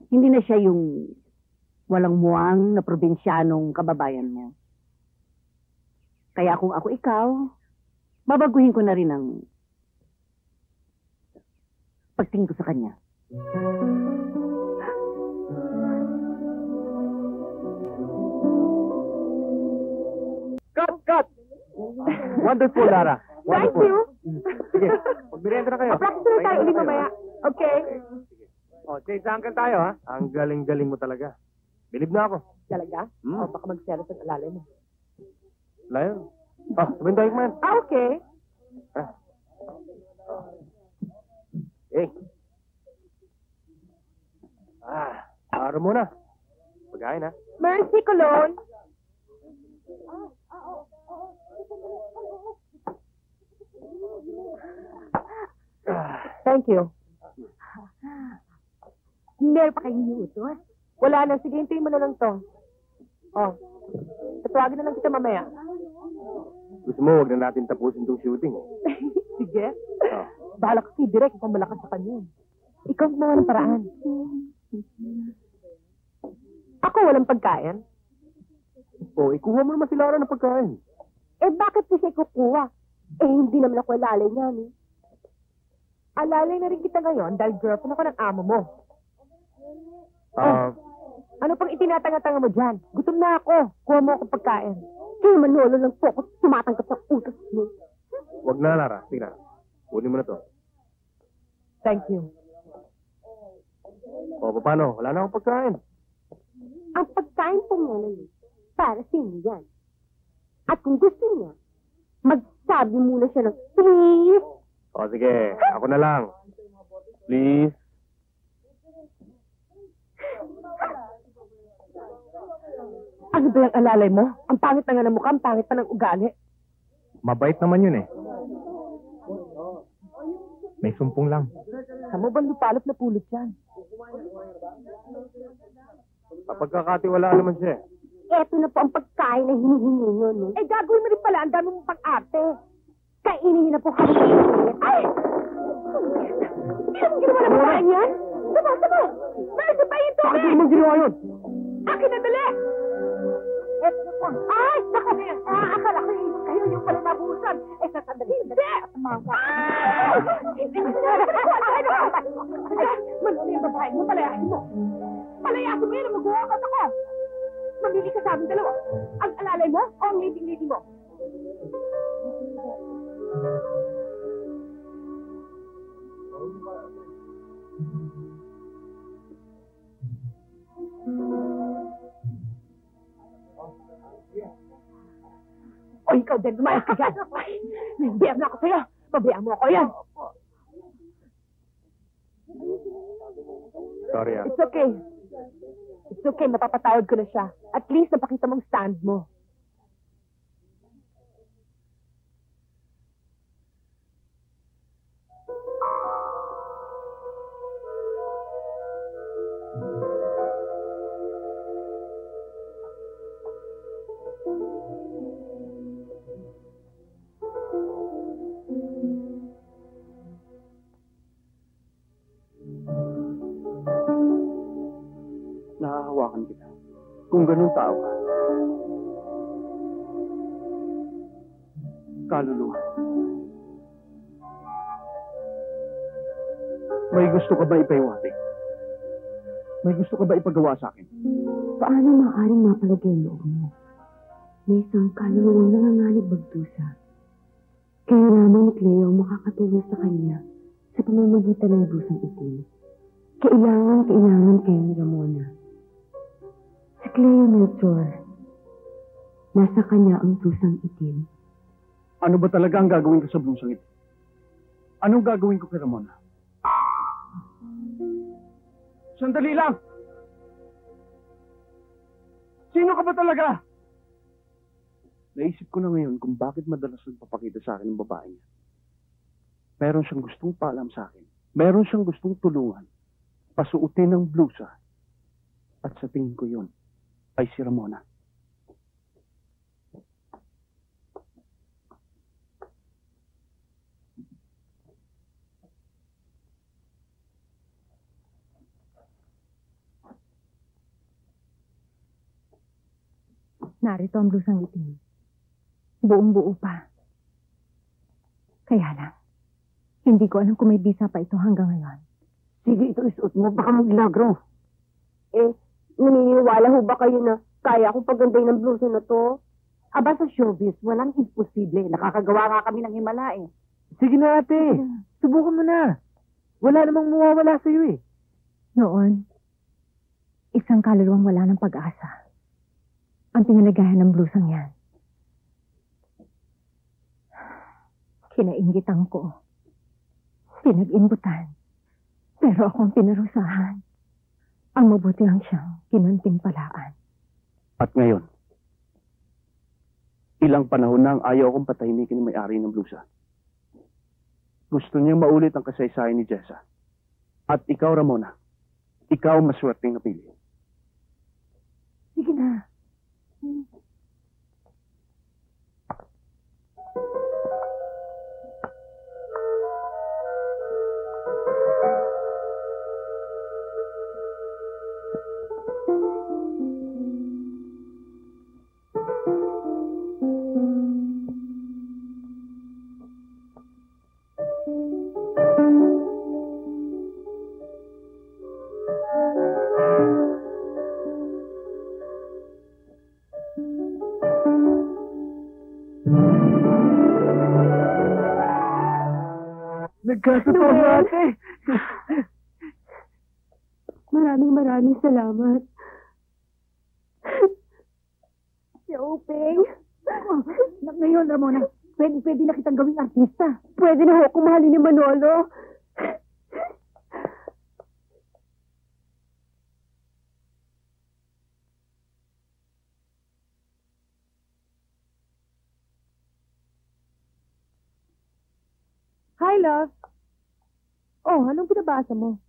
Hindi na siya yung walang muwang na probinsyanong kababayan mo. Kaya kung ako ikaw, babaguhin ko na rin ang pagtingin ko sa kanya. Cut! Wonderful, Lara. Thank Wonderful. you. Sige, magmerienda na kayo. Practice na tayo ulit mamaya. Okay? O, change uncle tayo, ha? Ang galing-galing mo talaga. Bilib na ako. Talaga? Hmm. O baka mag-selos ang alalay mo. Wala yun. Sabihin tayo, man. Okay. Eh. Araw muna. Pagkain, ha? Mercy, Cologne. Thank you. Meron pa kayong iutos? Wala na. Sige, hintayin mo na lang to. Oh. Tatawagin na lang kita mamaya. Gusto mo, wag na natin tapusin tong shooting. Sige. Bahala ka kay Direk kung malakas sa kanya. Ikaw gumawa ng paraan. Ako walang pagkain. Ikuha mo naman si Lara ng pagkain. Bakit po siya kukuha? Hindi naman ako alalay niya, ni. Alalay na rin kita ngayon dahil girlfriend ako ng amo mo. Ano pang itinatanga-tanga mo dyan? Gutom na ako. Kuha mo ako pagkain. Kaya Manolo lang po ako tumatanggap ng utos mo. Wag na, Lara. Sige na. Kunin mo na to. Thank you. Paano? Wala na akong pagkain. Ang pagkain po ngayon, para sa inyo yan. At kung gusto niya, magsabi muna siya ng please. Sige. Ako na lang. Please. Ano ba yung alalay mo? Ang pangit na nga ng mukha, ang pangit pa ng ugali. Mabait naman yun, eh. May sumpong lang. Saan mo ba lupalop na pulot yan? Pagkakatiwala naman siya. Eto na po ang pagkain na hinihingi nyo, no? Gagawin mo rin pala. Ang dami mong pang-arte. Kainin niyo na po kami. Ay! Hindi naman ginawa na pagkain yan? Sama! Meron pa ito, Bakit hindi mo ginawa yun? Akin na dali! Eto na po. Ay! Naku! Akala ko yung kayo yung pala nabuhusan. Sasandali. Hindi! Hindi! Manuli yung babae mo. Palayasin mo. Palayasin mo yun na mag-uwakat ako. Mamili ka sa aming dalawa. Ang alalay mo o ang leading-leading mo? O ikaw din, lumayas ka dyan. Nahihiyam na ako sa'yo. Pabayaan mo ako yan. Sorry, It's okay. It's okay, mapapatawad ko na siya. At least napakita mong stand mo. Nahahawakan kita. Kung ganun tao ka. Kaluluwa. May gusto ka ba ipaiwatig? May gusto ka ba ipagawa sa akin? Paano maaaring mapalagay ang loob mo? May isang kaluluwang nanganganib bagdusa. Kaya lamang ni Cleo ang makakatulong sa kanya sa pamamagitan ng dusang itim. Kailangan kayo ni Ramona. Si Cleo Melchor, nasa kanya ang dusang itim. Ano ba talaga ang gagawin ko sa blusang ito? Anong gagawin ko kay Ramona? Sandali lang! Sino ka ba talaga? Naisip ko na ngayon kung bakit madalas nagpapakita sa akin ng babae niya. Meron siyang gustong paalam sa akin. Meron siyang gustong tulungan. Pasuotin ng blusa. At sa tingin ko yun ay si Ramona. Narito ang blusang itim. Buong-buo pa. Kaya lang, hindi ko alam kung may bisa pa ito hanggang ngayon. Sige, ito isuot mo. Baka maglagro. Naniniwala ho ba kayo na kaya akong paganday ng blusa na to? Aba sa showbiz, walang imposible. Nakakagawa nga kami ng himala eh. Sige na ate. Subukan mo na. Wala namang mawawala sa'yo eh. Noon, isang kaluluwang wala ng pag-asa ang pinalagayan ng blusang yan. Kinainggitan ko. Pinag-imbutan. Pero akong pinarusahan. Ang mabuti ang siyang kinantimpalaan. At ngayon, ilang panahon na ang ayaw akong patahimikin ng may-ari ng blusa. Gusto niyang maulit ang kasaysayan ni Jessa. At ikaw, Ramona, ikaw ang maswerteng napili. Sige na. Nagkatotoo na ate. Maraming salamat. Si Openg. Ngayon, Ramona, pwede na kitang gawing artista. Pwede na ako mahalin ni Manolo. Hi, love. Oh, anong pinabasa mo?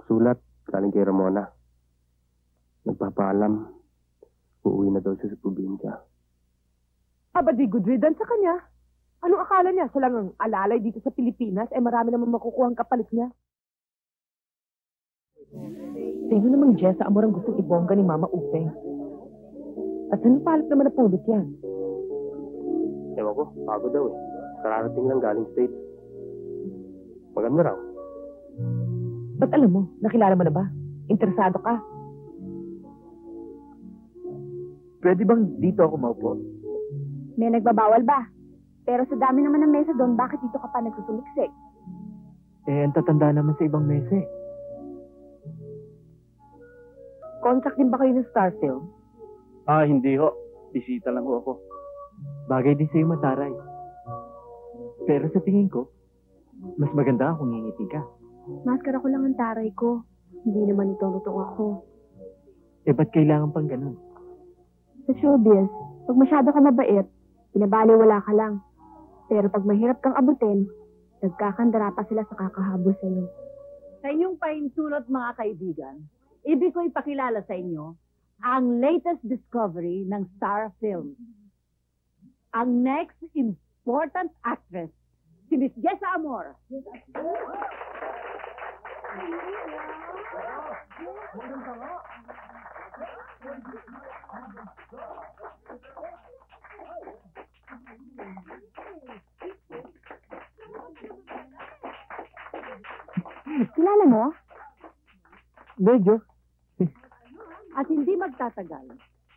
Sulat galing kay Ramona. Nagpapaalam. Uuwi na daw siya sa probinsya. Aba, di good riddance sa kanya. Anong akala niya? Siya lang ang alalay dito sa Pilipinas, marami naman makukuha ang kapalit niya. Sino namang Jessa Amor ang gustong ibongga ni Mama Upeng? At saan palit naman napulot yan? Ewan ko, bago daw eh. Kararating lang galing States. Maganda raw. Ba't alam mo? Nakilala mo na ba? Interesado ka? Pwede bang dito ako maupo? May nagbabawal ba? Pero sa dami naman ng mesa doon, bakit dito ka pa nagsusumiksik? Ang tatanda naman sa ibang mesa eh. Contract din ba kayo ng Star Film? Hindi ho. Bisita lang ho ako. Bagay din sa'yo mataray. Pero sa tingin ko, mas maganda kung ngingiti ka. Maskara ko lang ang taray ko. Hindi naman ito lutong ako. Ba't kailangan pang ganun? Sa showbiz, pag masyado ka mabait, pinabaliwala ka lang. Pero pag mahirap kang abutin, nagkakandara pa sila sa kakahabol sa'yo. Sa inyong paintulot mga kaibigan, ibig ko ipakilala sa inyo ang latest discovery ng Star Film. Ang next important actress, si Miss Jessa Amor. Kilala mo? Medyo. At hindi magtatagal,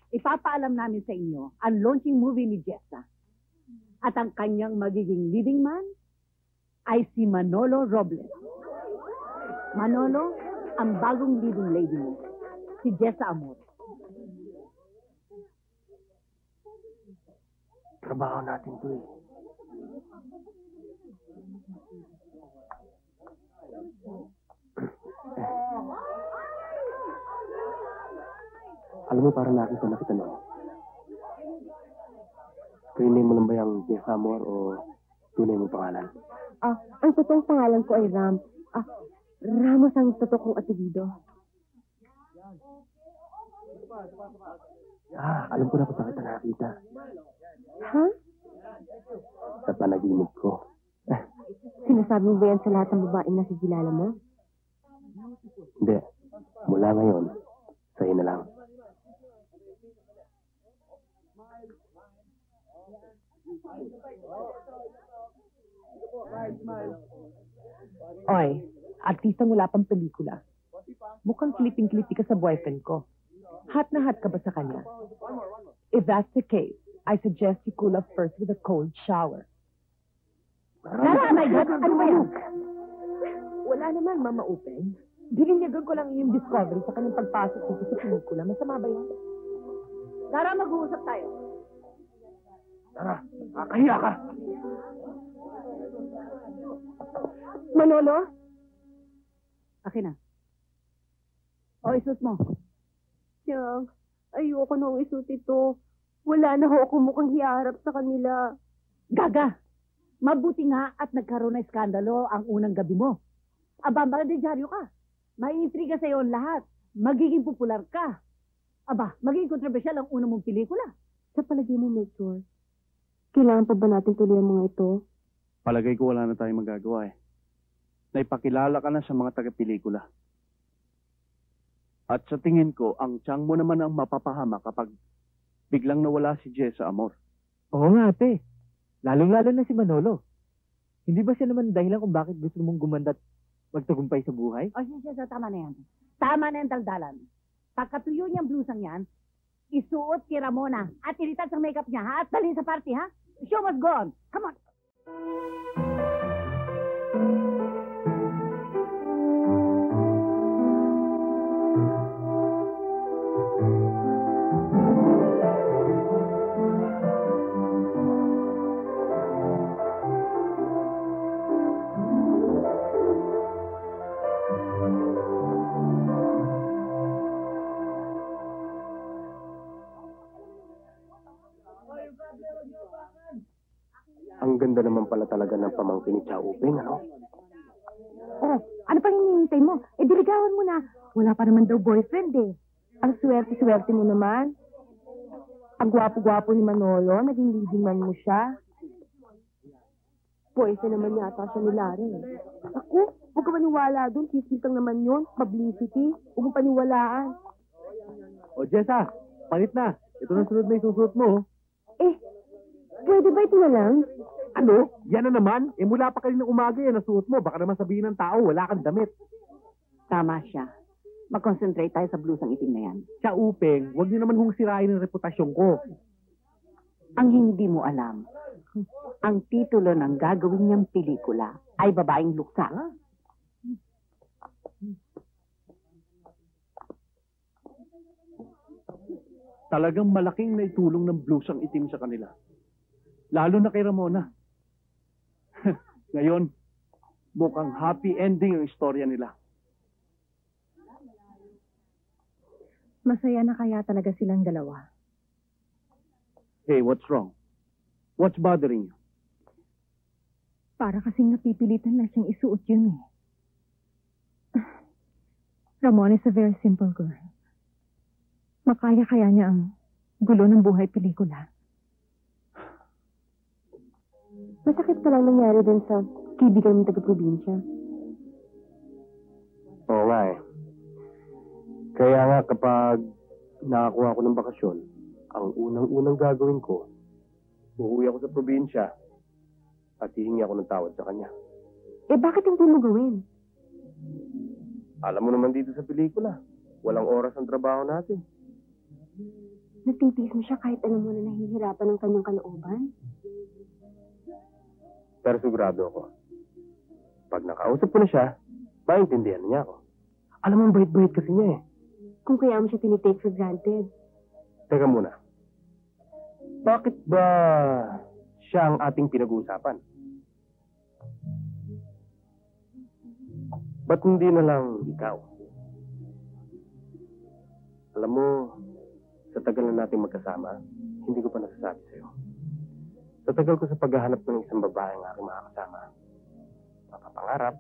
ipapaalam namin sa inyo ang launching movie ni Jessa. At ang kanyang magiging leading man ay si Manolo Robles. Manolo, ang bagong leading lady mo, si Jessa Amor. Trabaho natin to eh. Alam mo, parang nakita na kita noon. Screen mo lang ba yung Jessa Amor o tunay mong pangalan? Ang totoong pangalan ko ay Ram. Ramos ang totoo kong apelido. Alam ko na kung saan kita nakita. Ha? Sa panaginip ko. Sinasabi mo ba yan sa lahat ng babaeng nakikilala mo? Hindi. Mula ngayon, sa'yo na lang. Oy, artistang wala pang pelikula. Mukhang kiliping-kilipi ka sa boyfriend ko. Hot na hot ka ba sa kanya? If that's the case, I suggest you cool off first with a cold shower. Tara, my God! Ano ba yan? Wala naman, Mama Upeng. Dininyagan ko lang yung discovery sa kanyang pagpasok dito sa pelikula. Masama ba yun? Tara, mag-uusap tayo. Tara, kakahiya ka. Manolo? Akin na. O, isus mo. Chang, ayoko nang isuot ito. Wala na ho ako mukhang hiharap sa kanila. Gaga! Mabuti nga at nagkaroon ng skandalo ang unang gabi mo. Aba, maladyaryo ka. Maiintriga sa'yo ang lahat. Magiging popular ka. Aba, magiging kontrobersyal ang unang mong pelikula. Sa palagay mo, Melchor, kailangan pa ba natin tuloy ang mga ito? Palagay ko wala na tayong magagawa eh. Naipakilala ka na sa mga taga-pelikula. At sa tingin ko, ang tiyang mo naman ang mapapahama kapag biglang nawala si Jessa Amor. Oo nga, ate. Lalong-lalo na si Manolo. Hindi ba siya naman dahilan kung bakit gusto mong gumanda at magtagumpay sa buhay? O, siya, tama na yan. Tama na yung daldalan. Pagkatuyo niyang blusang yan, isuot kay Ramona at iritas ang makeup niya, ha? At dalhin sa party, ha? The show must go on. Come on. Ang ganda naman pala talaga ng pamangkin ni Chao Uping, ano? Oh, ano pang hinihintay mo? Diligawan mo na. Wala pa naman daw boyfriend eh. Ang swerte-swerte mo naman. Ang gwapo-gwapo ni Manolo, naging leading man mo siya. Pwede naman yata siya ni Larry. Ako, huwag ka maniwala doon. Chismis lang naman yun. Publicity. Huwag mo paniwalaan. O, Jessa, palit na. Ito na sunod na isusuot mo. Pwede ba ito na lang? Ano? Yan na naman? Mula pa kanina umaga yan nasuot mo. Baka naman sabihin ng tao, wala kang damit. Tama siya. Mag-concentrate tayo sa blusang itim na yan. Siya Uping, huwag niyo naman hong sirain ang reputasyon ko. Ang hindi mo alam, ang titulo ng gagawin niyang pelikula ay Babaeng Luksa. Talagang malaking naitulong ng blusang itim sa kanila. Lalo na kay Ramona. Ngayon, mukhang happy ending ang istorya nila. Masaya na kaya talaga silang dalawa. Hey, what's wrong? What's bothering you? Para kasing napipilitan lang siyang isuot yun eh. Ramon is a very simple girl. Makaya-kaya niya ang gulo ng buhay pelikula. Masakit pa lang nangyari din sa kaibigan ng taga-probinsya. Oo nga eh. Kaya nga kapag nakakuha ko ng bakasyon, ang unang-unang gagawin ko, uuwi ako sa probinsya at hihingi ako ng tawad sa kanya. Bakit hindi mo gawin? Alam mo naman dito sa pelikula, walang oras ang trabaho natin. Nagtitiis mo siya kahit alam mo na nahihirapan ng kanyang kalooban? Pero sigurado ako, pag nakausap ko na siya, maintindihan niya ako. Alam mo, ang bait-bait kasi niya eh. Kung kaya mo siya tinitake for granted. Teka muna, bakit ba siya ang ating pinag-uusapan? Ba't hindi na lang ikaw? Alam mo, sa tagal na nating magkasama, hindi ko pa nasasabi sa'yo. Sa tagal ko sa paghahanap ng isang babae ng aking makakasama, mapapangarap,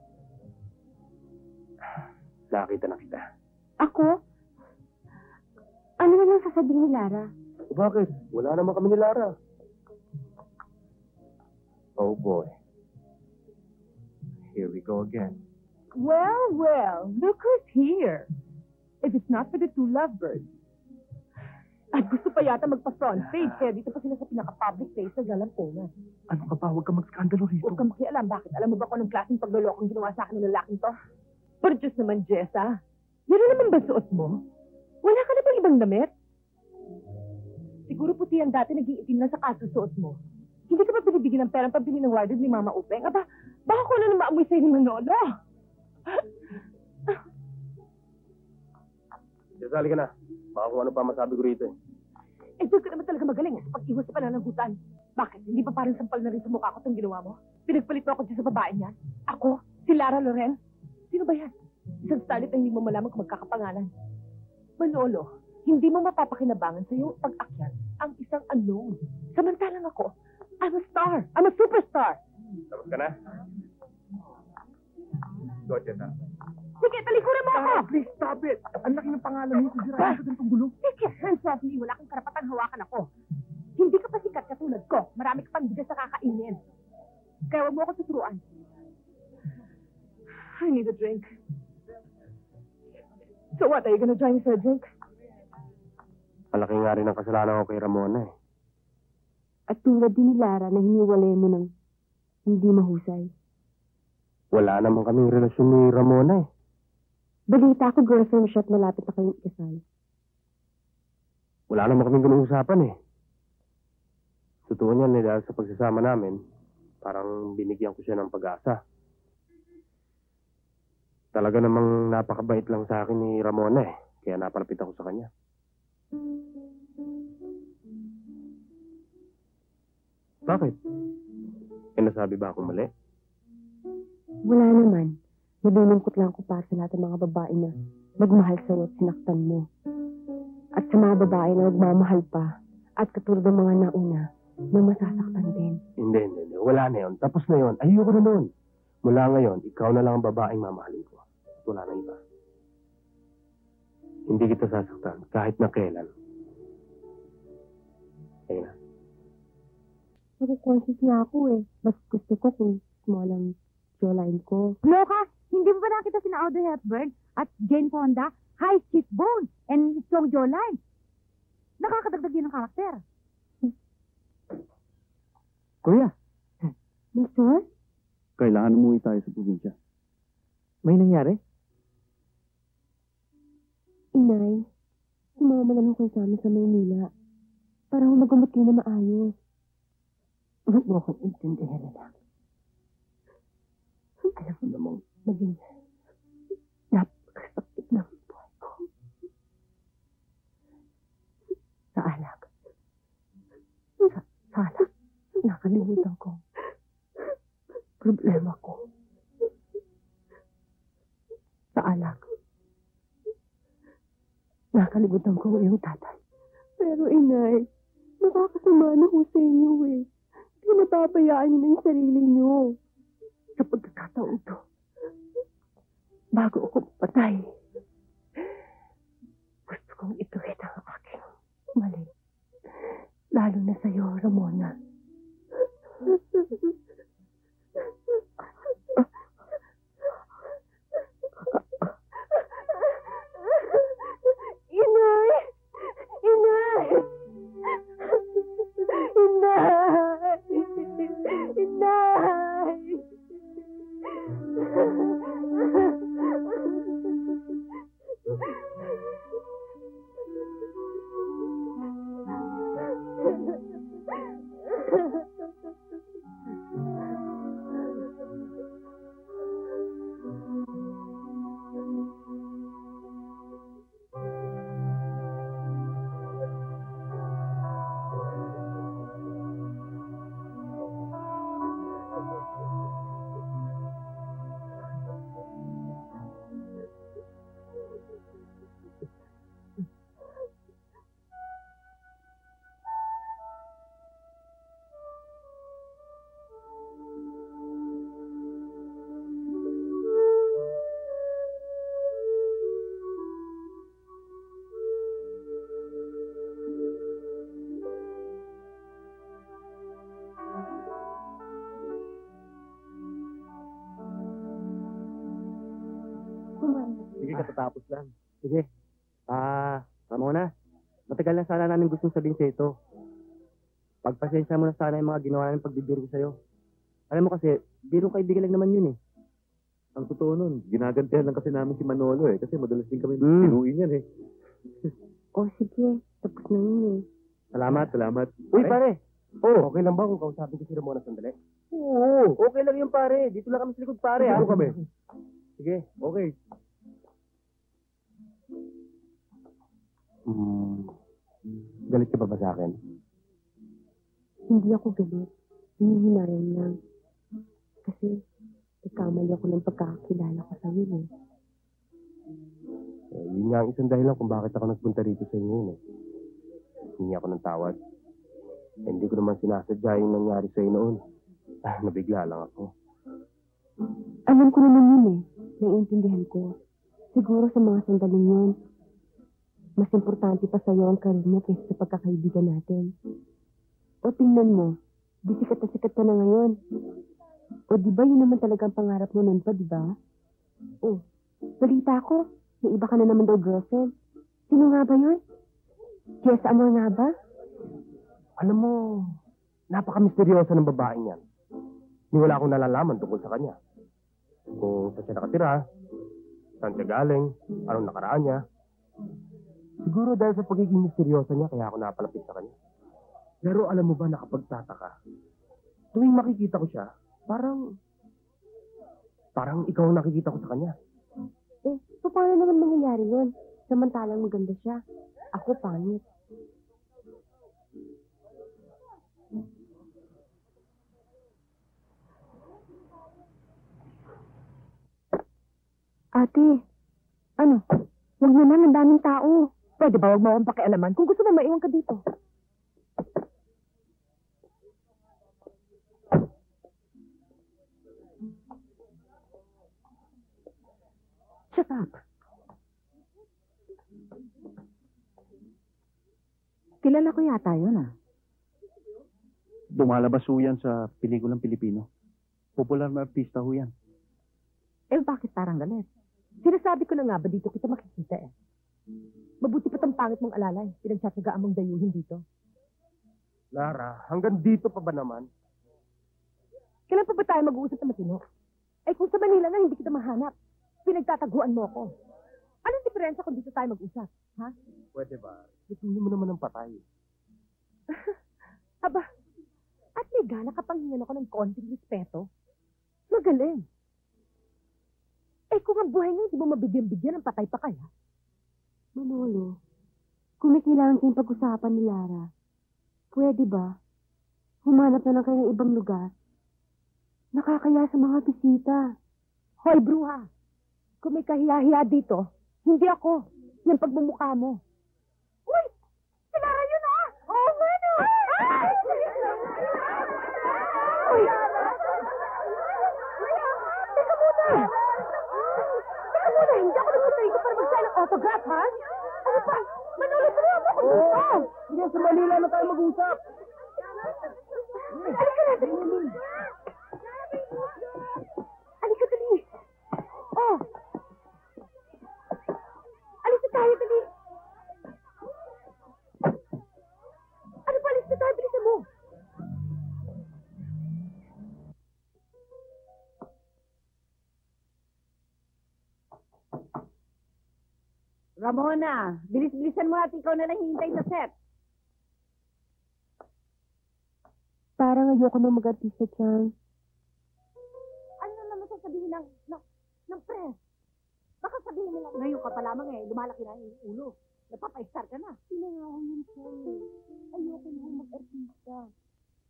nakita na kita. Ako? Ano na lang sasabihin ni Lara? Bakit? Wala naman kami ni Lara. Oh boy. Here we go again. Well, look who's here. If it's not for the two lovebirds. At gusto pa yata magpa-front page, kaya dito pa sila sa pinaka-public place sa Galampungan. Ano ka pa? Huwag ka mag-skandalo rito. Huwag kang makialam. Bakit? Alam mo ba kung anong klaseng paglulokong ginawa sa akin ng lalaking to? Pero Diyos naman, Jessa. Yan na naman ba suot mo? Wala ka na bang ibang damit? Siguro puti yan dati, nag-iitim na sa kasusuot mo. Hindi ka ba binibigyan ng perang pambili ng wardrobe ni Mama Upeng? Aba, baka ko na maamoy sa'yo ni Manolo. Sasali ka na. Baka kung ano pa masabi ko rito eh. Doon ka naman talaga magaling sa pag-iwas sa pananagutan. Bakit? Hindi ba parang sampal na rin sa mukha ko itong ginawa mo? Pinagpalit mo ako dyan sa babae niyan? Ako? Si Lara Loren? Sino ba yan? Isang stalit na hindi mo malaman kung magkakapangalan. Manolo, hindi mo mapapakinabangan sa iyong pag-akyat ang isang unknown. Samantalang ako, I'm a star. I'm a superstar. Tapos ka na? Go, Jessa. Sige, talikuran mo ako! Please stop it! Ang laki ng pangalan mo, sisirain ko itong gulo. Take your hands off me. Wala kang karapatang hawakan ako. Hindi ka pa sikat katulad ko. Marami ka pang bigas sa kakainin. Kaya huwag mo ako tuturuan. I need a drink. So what, are you gonna join me for a drink? Malaki nga rin ang kasalanan ko kay Ramona eh. At tulad din ni Lara na hiniwalay mo ng hindi mahusay. Wala naman kaming relasyon ni Ramona eh. Balita ko girlfriend siya at malapit na kayong ikasal. Wala naman kaming ganung usapan eh. Totoo niyan eh, dahil sa pagsasama namin, parang binigyan ko siya ng pag-asa. Talaga namang napakabait lang sa akin ni Ramona eh, kaya napalapit ako sa kanya. Bakit? Eh, nasabi ba akong mali? Wala naman. Nalulungkot lang ko para sa lahat ng mga babae na nagmahal sa'yo at sinaktan mo. At sa mga babae na nagmamahal pa at katulad ng mga nauna na masasaktan din. Hindi. Wala na yun. Tapos na yun. Ayoko na noon. Mula ngayon, ikaw na lang ang babaeng mamahalin ko. At wala na iba. Hindi kita sasaktan kahit na kailan. Ayun na. Nakukonsis nga ako eh. Mas gusto ko kung small ang jawline ko. Loka, hindi mo ba nakita sina Audrey Hepburn at Jane Fonda? High cheekbone and strong jawline. Nakakadagdag yun ng karakter. Kuya, Nasor? kailangan umuwi tayo sa probinsya. May nangyari? Inay, sumama na lang kayo sa amin sa Maynila para magamot kayo na maayos. Huwag mo akong intindihan na lang. Alam mo namang maging napakasakit ng buhay ko. Sa alak. Sa alak. Nakalimutan ko. Problema ko. Sa alak. Nakalimutan ko ang iyong tatay. Pero inay, nakakasama na ho sa inyo eh. Pinapabayaan niyo na yung sarili niyo. Sa pagkakataon to, bago ako patay, gusto kong ituwid ang aking mali. Lalo na sa'yo, Ramona. Inay! Inay! Inay! Inay! Sige, katatapos lang. Sige. Ramona, matagal na sana namin gustong sabihin sa ito. Pagpasensya mo na sana yung mga ginawa namin pagbibiro ko sa'yo. Alam mo kasi, biro kaibigan lang naman yun eh. Ang totoo nun, ginagantihan lang kasi namin si Manolo eh. Kasi madalas din kami pinuin yan eh. O sige, tapos na yun eh. Salamat. Uy, pare! Oh, okay lang ba kung kausapin ko si Ramona sandali? Oo, okay lang yun pare. Dito lang kami sa likod pare ha. Dito kami. Sige, okay. Galit ka ba sa akin? Hindi ako galit. Hinihinayang lang. Kasi, nagkamali ako ng pagkakakilala ko sa'yo eh. Yun nga ang isang dahilan kung bakit ako nagpunta rito sa inyo eh. Hingi ako ng tawad. Hindi ko naman sinasadya yung nangyari sa'yo noon. Nabigla lang ako. Alam ko naman yun eh. Naiintindihan ko. Siguro sa mga sandaling yun, mas importante pa sa'yo ang karir mo kaysa sa pagkakaibigan natin. O tingnan mo, di sikat ka na ngayon. O di ba yun naman talagang pangarap mo nun pa, di ba? Oh, balita ko, may iba ka na naman daw girlfriend. Sino nga ba yun? Jess Amor nga ba? Alam mo, napaka-misteryosa ng babaeng yan. Hindi wala akong nalalaman tungkol sa kanya. Kung saan siya nakatira, saan siya galing, anong nakaraan niya. Siguro dahil sa pagiging misteryosa niya, kaya ako napalapit sa kanya. Pero alam mo ba, nakapagtataka. Tuwing makikita ko siya, parang ikaw ang nakikita ko sa kanya. Eh, paano naman mangyayari yun? Samantalang maganda siya. Ako pangit. Ate, ano? Huwag naman, ang daming tao. Pwede ba huwag mo akong pakialaman? Kung gusto mo, maiwan ka dito. Shut up. Kilala ko yata yun ah. Dumalabas ho yan sa pelikulang Pilipino. Popular na artista ho yan. Eh bakit parang galit? Sinasabi ko na nga ba dito kita makikita eh. Mabuti pa tang pangit mong alalay. Pinagtsatsagaan mong dayuhin dito. Lara, hanggang dito pa ba naman? Kailan pa ba tayo mag-uusap na matino? Eh kung sa Manila nga hindi kita mahanap. Pinagtataguan mo ako. Anong diferensya kung dito tayo mag-usap? Ha? Pwede ba? Ituloy mo naman ng patay. Aba, at may gana kapang hingan ako ng konting respeto. Magaling. Eh kung ang buhay nga hindi mo mabigyan-bigyan ng patay pa kaya? Manolo, kung may kailangan kayong pag-usapan ni Lara, pwede ba? Humanap na lang kayo ng ibang lugar. Nakakaya sa mga bisita. Hoy, bruha! Kung may kahiya-hiya dito, hindi ako. Yung pagmumukha mo. Uy! Si Lara yun ah! Oo nga no! Ay! Uy! Teka muna! Teka muna! Hindi ako nagpunta rito para mag-sign ng autograph, ha? Ano pa? Manolo, turuan mo ako dito! Sige, sa Manila na tayo mag-usap. Halika na, dali! Halika, dali! Oh! Alis na tayo, dali! Ano ba, alis na tayo? Bilisan mo! Ramona, bilis-bilisan mo at ikaw na lang hihintay sa set. Parang ayoko na mag-artista, Chang. Ano na naman sasabihin ng press? Baka sabihin nila, ngayon ka pa lamang eh, lumalaki na yung ulo. Napapa-star ka na. Pinangaw yun, Chang. Ayoko na mag-artista.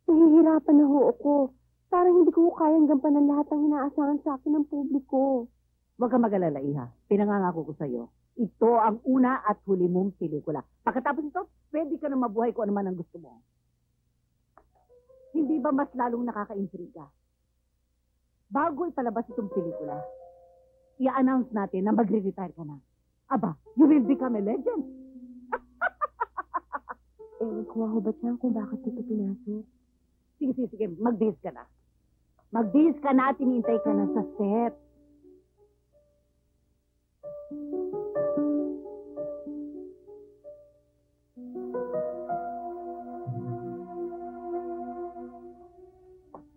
Nahihirapan na ho ako. Parang hindi ko kayang gampanan lahat ng inaasahan sa akin ng publiko. Huwag kang mag-alala, Iha. Pinangangako ko sa'yo. Ito ang una at huli mong pelikula. Pagkatapos ito, pwede ka na mabuhay kung ano man ang gusto mo. Hindi ba mas lalong nakaka-intriga? Bago ipalabas itong pelikula, i-announce natin na magre-retire ka na. Aba, you will become a legend. Ewan ko nga ho ba, Chang, kung bakit ito pinasok? Sige. Magbihis ka na. Magbihis ka na at inintay ka na sa set.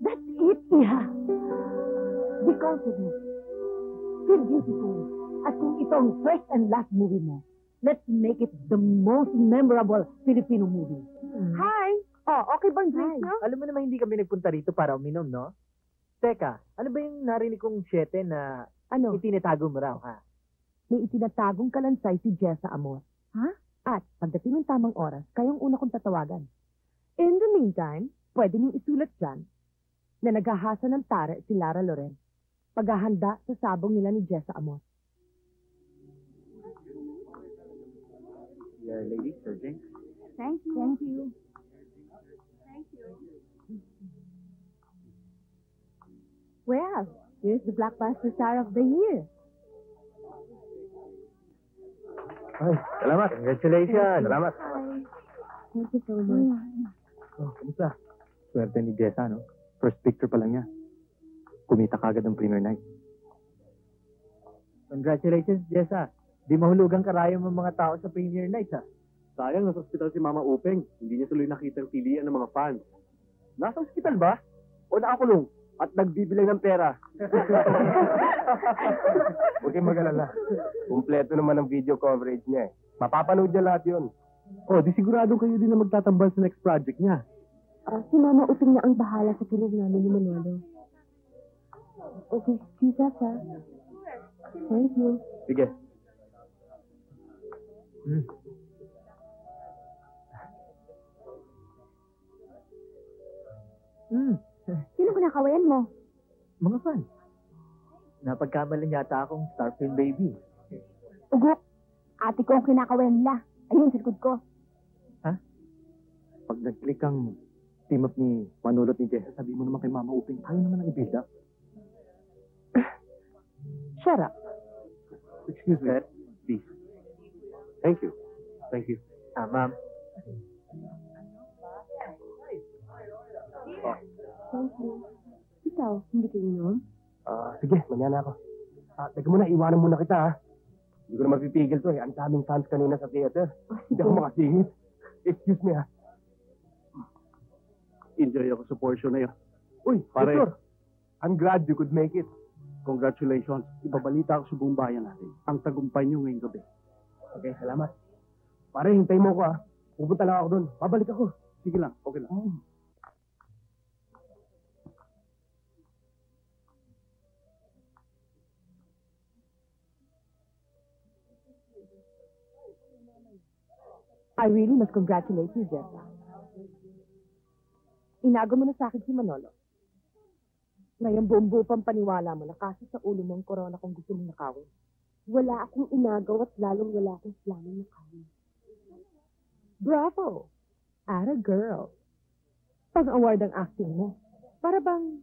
That's it, Iha. Be confident. Feel beautiful. At kung ito ang first and last movie mo, let's make it the most memorable Filipino movie. Hi! Oh, okay bang drink nyo? Alam mo naman hindi kami nagpunta rito para uminom, no? Teka, ano ba yung narinig kong 7 na Ano? itinatago mo raw, ha? May itinatagong kalansay si Jessa Amor. Ha? At pagdating ng tamang oras, kayong una kong tatawagan. In the meantime, Pwede niyong isulat dyan na naghahasa ng tare si Lara Loren. Paghahanda sa sabong nila ni Jessa Amor. Yeah, ladies, sir James. Thank you. Thank you. Well, here's the Blockbuster Star of the Year. Ay, salamat. Congratulations. Salamat. Thank you so much. Oh, kamusta? Swerte ni Jessa, no? First picture pa lang niya. Kumita kagad ng premiere night. Congratulations, Jessa. Di mahulugang karayom ng mga tao sa premiere night, ha? Sayang, nasa ospital si Mama Upeng. Hindi niya tuloy nakita ang pilihan ng mga fans. Nasa ospital ba? O nakakulong? At nagbibilang ng pera? Huwag kayong mag-alala. Kumpleto naman ang video coverage niya eh. Mapapanood niya lahat yun. Oh, di sigurado kayo din na magtatambal sa next project niya. Si Mama Uping na ang bahala sa career namin ni Manolo. Okay, excuse us, ha? Thank you. Sige. Sino kinakawayan mo? Mga fans. Napagkamalan yata akong star film baby. Ugok. Ate ko ang kinakawayan nila. Ayun, sa likod ko. Pag nag-click ang team up ni Manolo at ni Jessa, sabi mo naman kay Mama Uping, ayaw naman ang i-build up. Shut up. Excuse me. Please. Thank you. Thank you. Ma'am. Thank you. Ikaw, hindi ka inom? Sige, manya na ako. Teka muna, iwanan muna kita ha. Hindi ko na mapipigil to eh. Ang daming fans kanina sa theater. Hindi ako makasingit. Excuse me ha. Enjoy ako sa portion na yun. Uy, Pare. Victor. I'm glad you could make it. Congratulations. Ibabalita ko sa buong bayan natin ang tagumpay niyo ngayong gabi. Okay, salamat. Pare, hintay mo ko ha. Pupunta lang ako doon. Babalik ako. Sige lang. Okay lang. I really must congratulate you, Jessa. Inago mo na sa akin si Manolo. Ngayon, buong-buo pang paniwala mo na kasi sa ulo mo ang corona kung gusto mong nakawin. Wala akong inagaw at lalong wala akong planong nakawin. Bravo! Ara girl. Pag-award ang acting mo. Para bang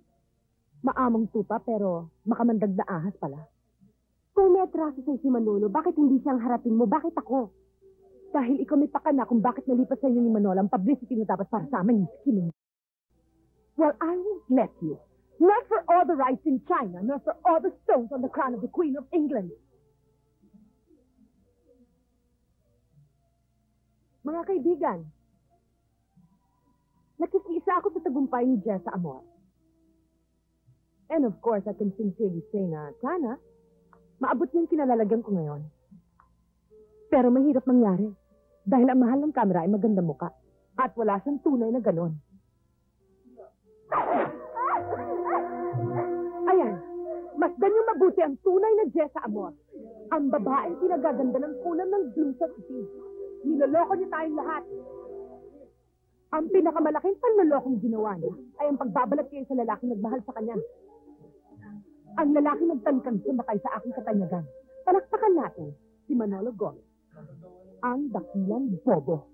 maamong tupa pero makamandag na ahas pala. Kung may atraso sa'yo si Manolo, bakit hindi siyang harapin mo? Bakit ako? Dahil ikaw may pakana kung bakit nalipas sa inyo ni Manolo ang publicity na dapat para sa amin yung skimming. Well, I won't let you. Not for all the rights in China, nor for all the stones on the crown of the Queen of England. Mga kaibigan, nakikisa ako sa tagumpay ni Jessa Amor. And of course, I can sincerely say na sana maabot niyang kinalalagyan ko ngayon. Pero mahirap mangyari dahil ang mahal ng kamera ay maganda muka at wala siyang tunay na ganon. Ayan, masdan yung mabuti ang tunay na Jessa Amor. Ang babaeng pinagaganda ng kulang ng blue sa city. Niloloko niya tayong lahat. Ang pinakamalaking panlolokong ginawa niya ay ang pagbabalat kayo sa lalaking nagmahal sa kanya. Ang lalaki nagtangkang sumakay sa aking katanyagan. Palakpakan natin si Manolo Gomez. Ang dakilang bobo.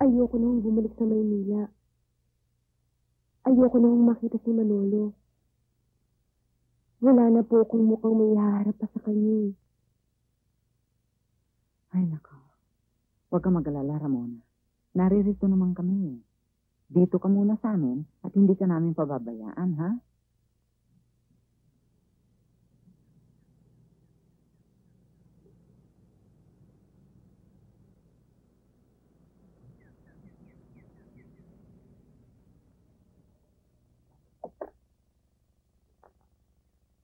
Ayoko nang bumalik sa Maynila. Ayoko nang makita si Manolo. Wala na po akong mukhang may haharap pa sa kanya. Ay, nako. Huwag kang mag-alala, Ramona. Naririto naman kami. Dito ka muna sa amin at hindi ka namin pababayaan, ha?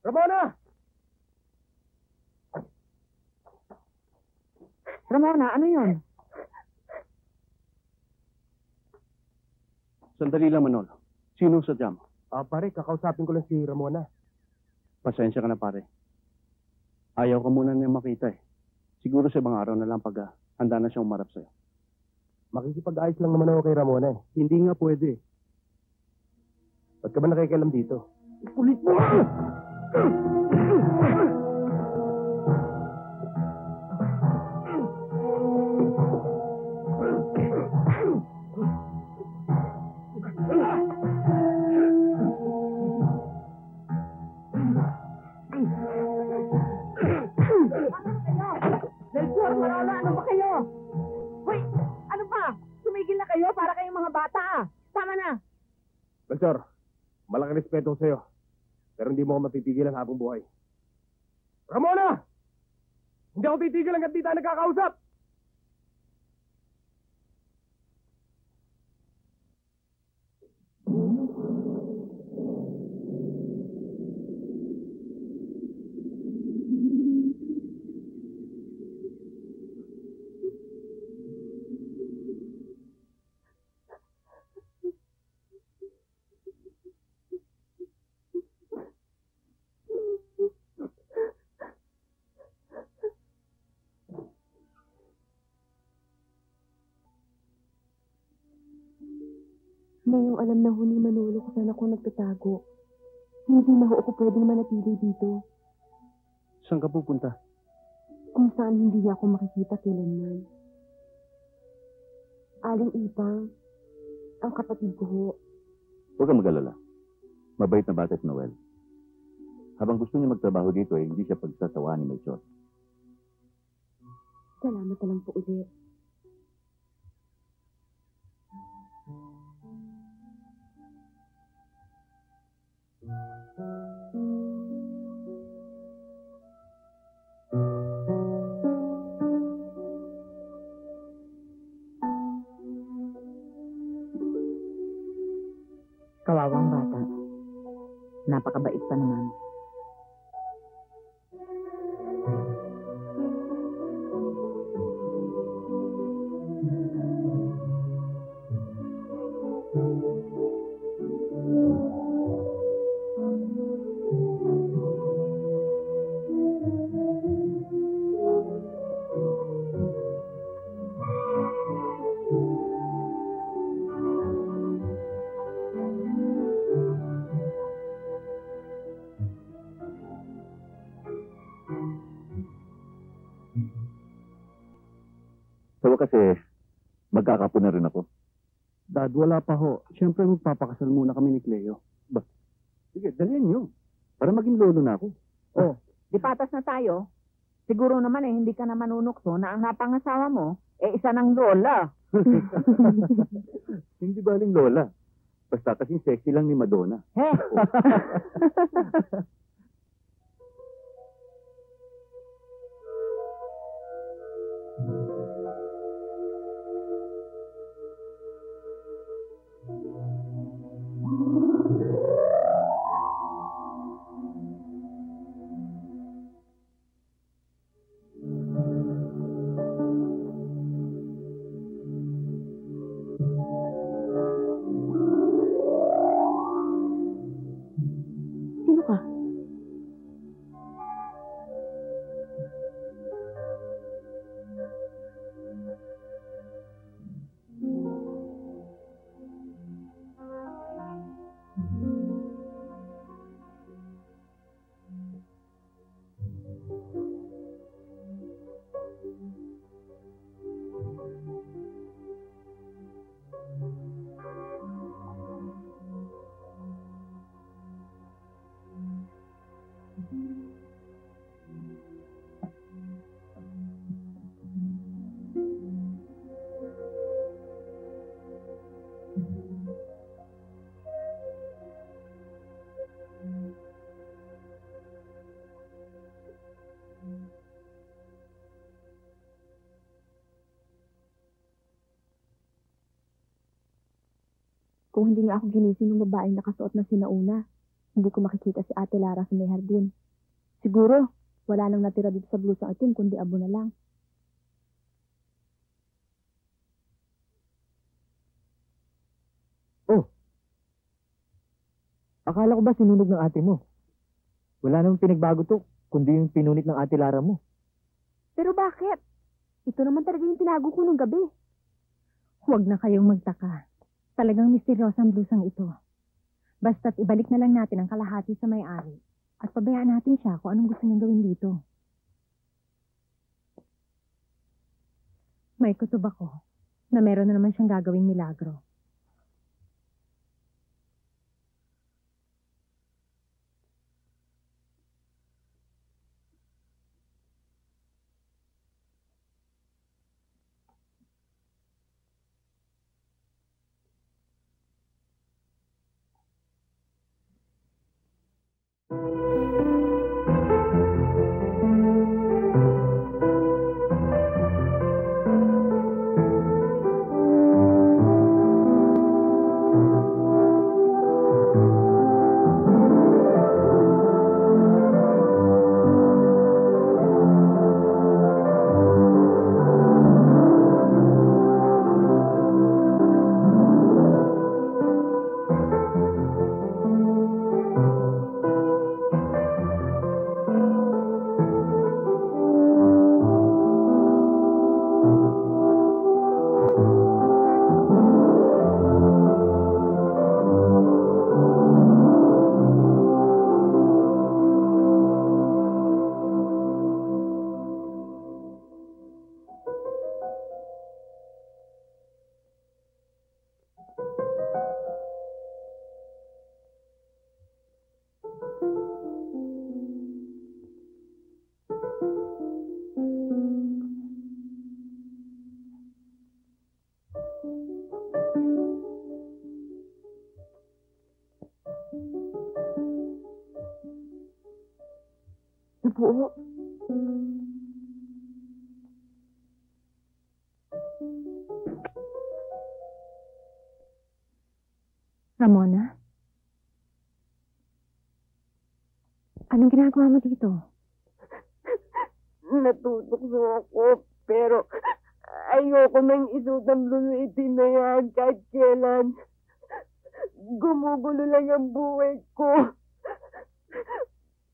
Ramona! Ramona, ano yun? Sandali lang, Manolo. Sino sadya mo? Pare, kakausapin ko lang si Ramona. Pasensya ka na, pare. Ayaw ka muna niya makita eh. Siguro sa ibang araw na lang pag handa na siyang umarap sa'yo. Makikipag-ayos lang naman ako kay Ramona eh. Hindi nga pwede. Ba't ka ba nakikialam dito? Ulit mo! Melchor, Manolo, ano ba kayo? Hoy, ano ba? Tumigil na kayo para kayong mga bata ah. Tama na. Melchor, malaking respeto ko sa'yo. Pero hindi mo ako matitigilan habang buhay. Ramona! Hindi ako titigil hanggang di tayo nagkakausap! Ngayong alam na ho ni Manolo kung saan ako nagtatago. Hindi na ho ako pwedeng manatili dito. Saan ka pupunta? Kung saan hindi niya ako makikita kailanman. Aling Ipang, ang kapatid ko ho. Huwag kang mag-alala. Mabait na bata si Noel. Habang gusto niya magtrabaho dito, hindi siya pagsasawaan ni Melchor. Salamat na lang po ulit. Kawawang bata. Napakabait pa naman. So kasi, magkakapo na rin ako. Dad, wala pa ho. Siyempre magpapakasal muna kami ni Cleo. Sige, dalhin niyo. Para maging lolo na ako. Oh, di patas na tayo. Siguro naman hindi ka na manunukso na ang napangasawa mo, isa ng lola. Hindi baling lola. Basta kasing sexy lang ni Madonna. He? Sino ka? Kung hindi nga ako ginising ng babaeng nakasuot na sinauna, hindi ko makikita si Ate Lara sa may hardin. Siguro, wala nang natira dito sa blusang itim, kundi abo na lang. Akala ko ba sinunog ng ate mo? Wala namang pinagbago to. kundi yung pinunit ng Ate Lara mo. Pero bakit? Ito naman talaga yung tinago ko nung gabi. Huwag na kayong magtaka. Talagang misteryosang blusang ito. Basta't ibalik na lang natin ang kalahati sa may-ari at pabayaan natin siya kung anong gusto niyang gawin dito. May kutob ako na meron na naman siyang gagawing milagro. Nabuo. Ramona? Anong ginagawa mo dito? Natutokso ako, pero ayoko nang isuot ang blue itim na yan kahit kailan. Gumugulo lang ang buhay ko.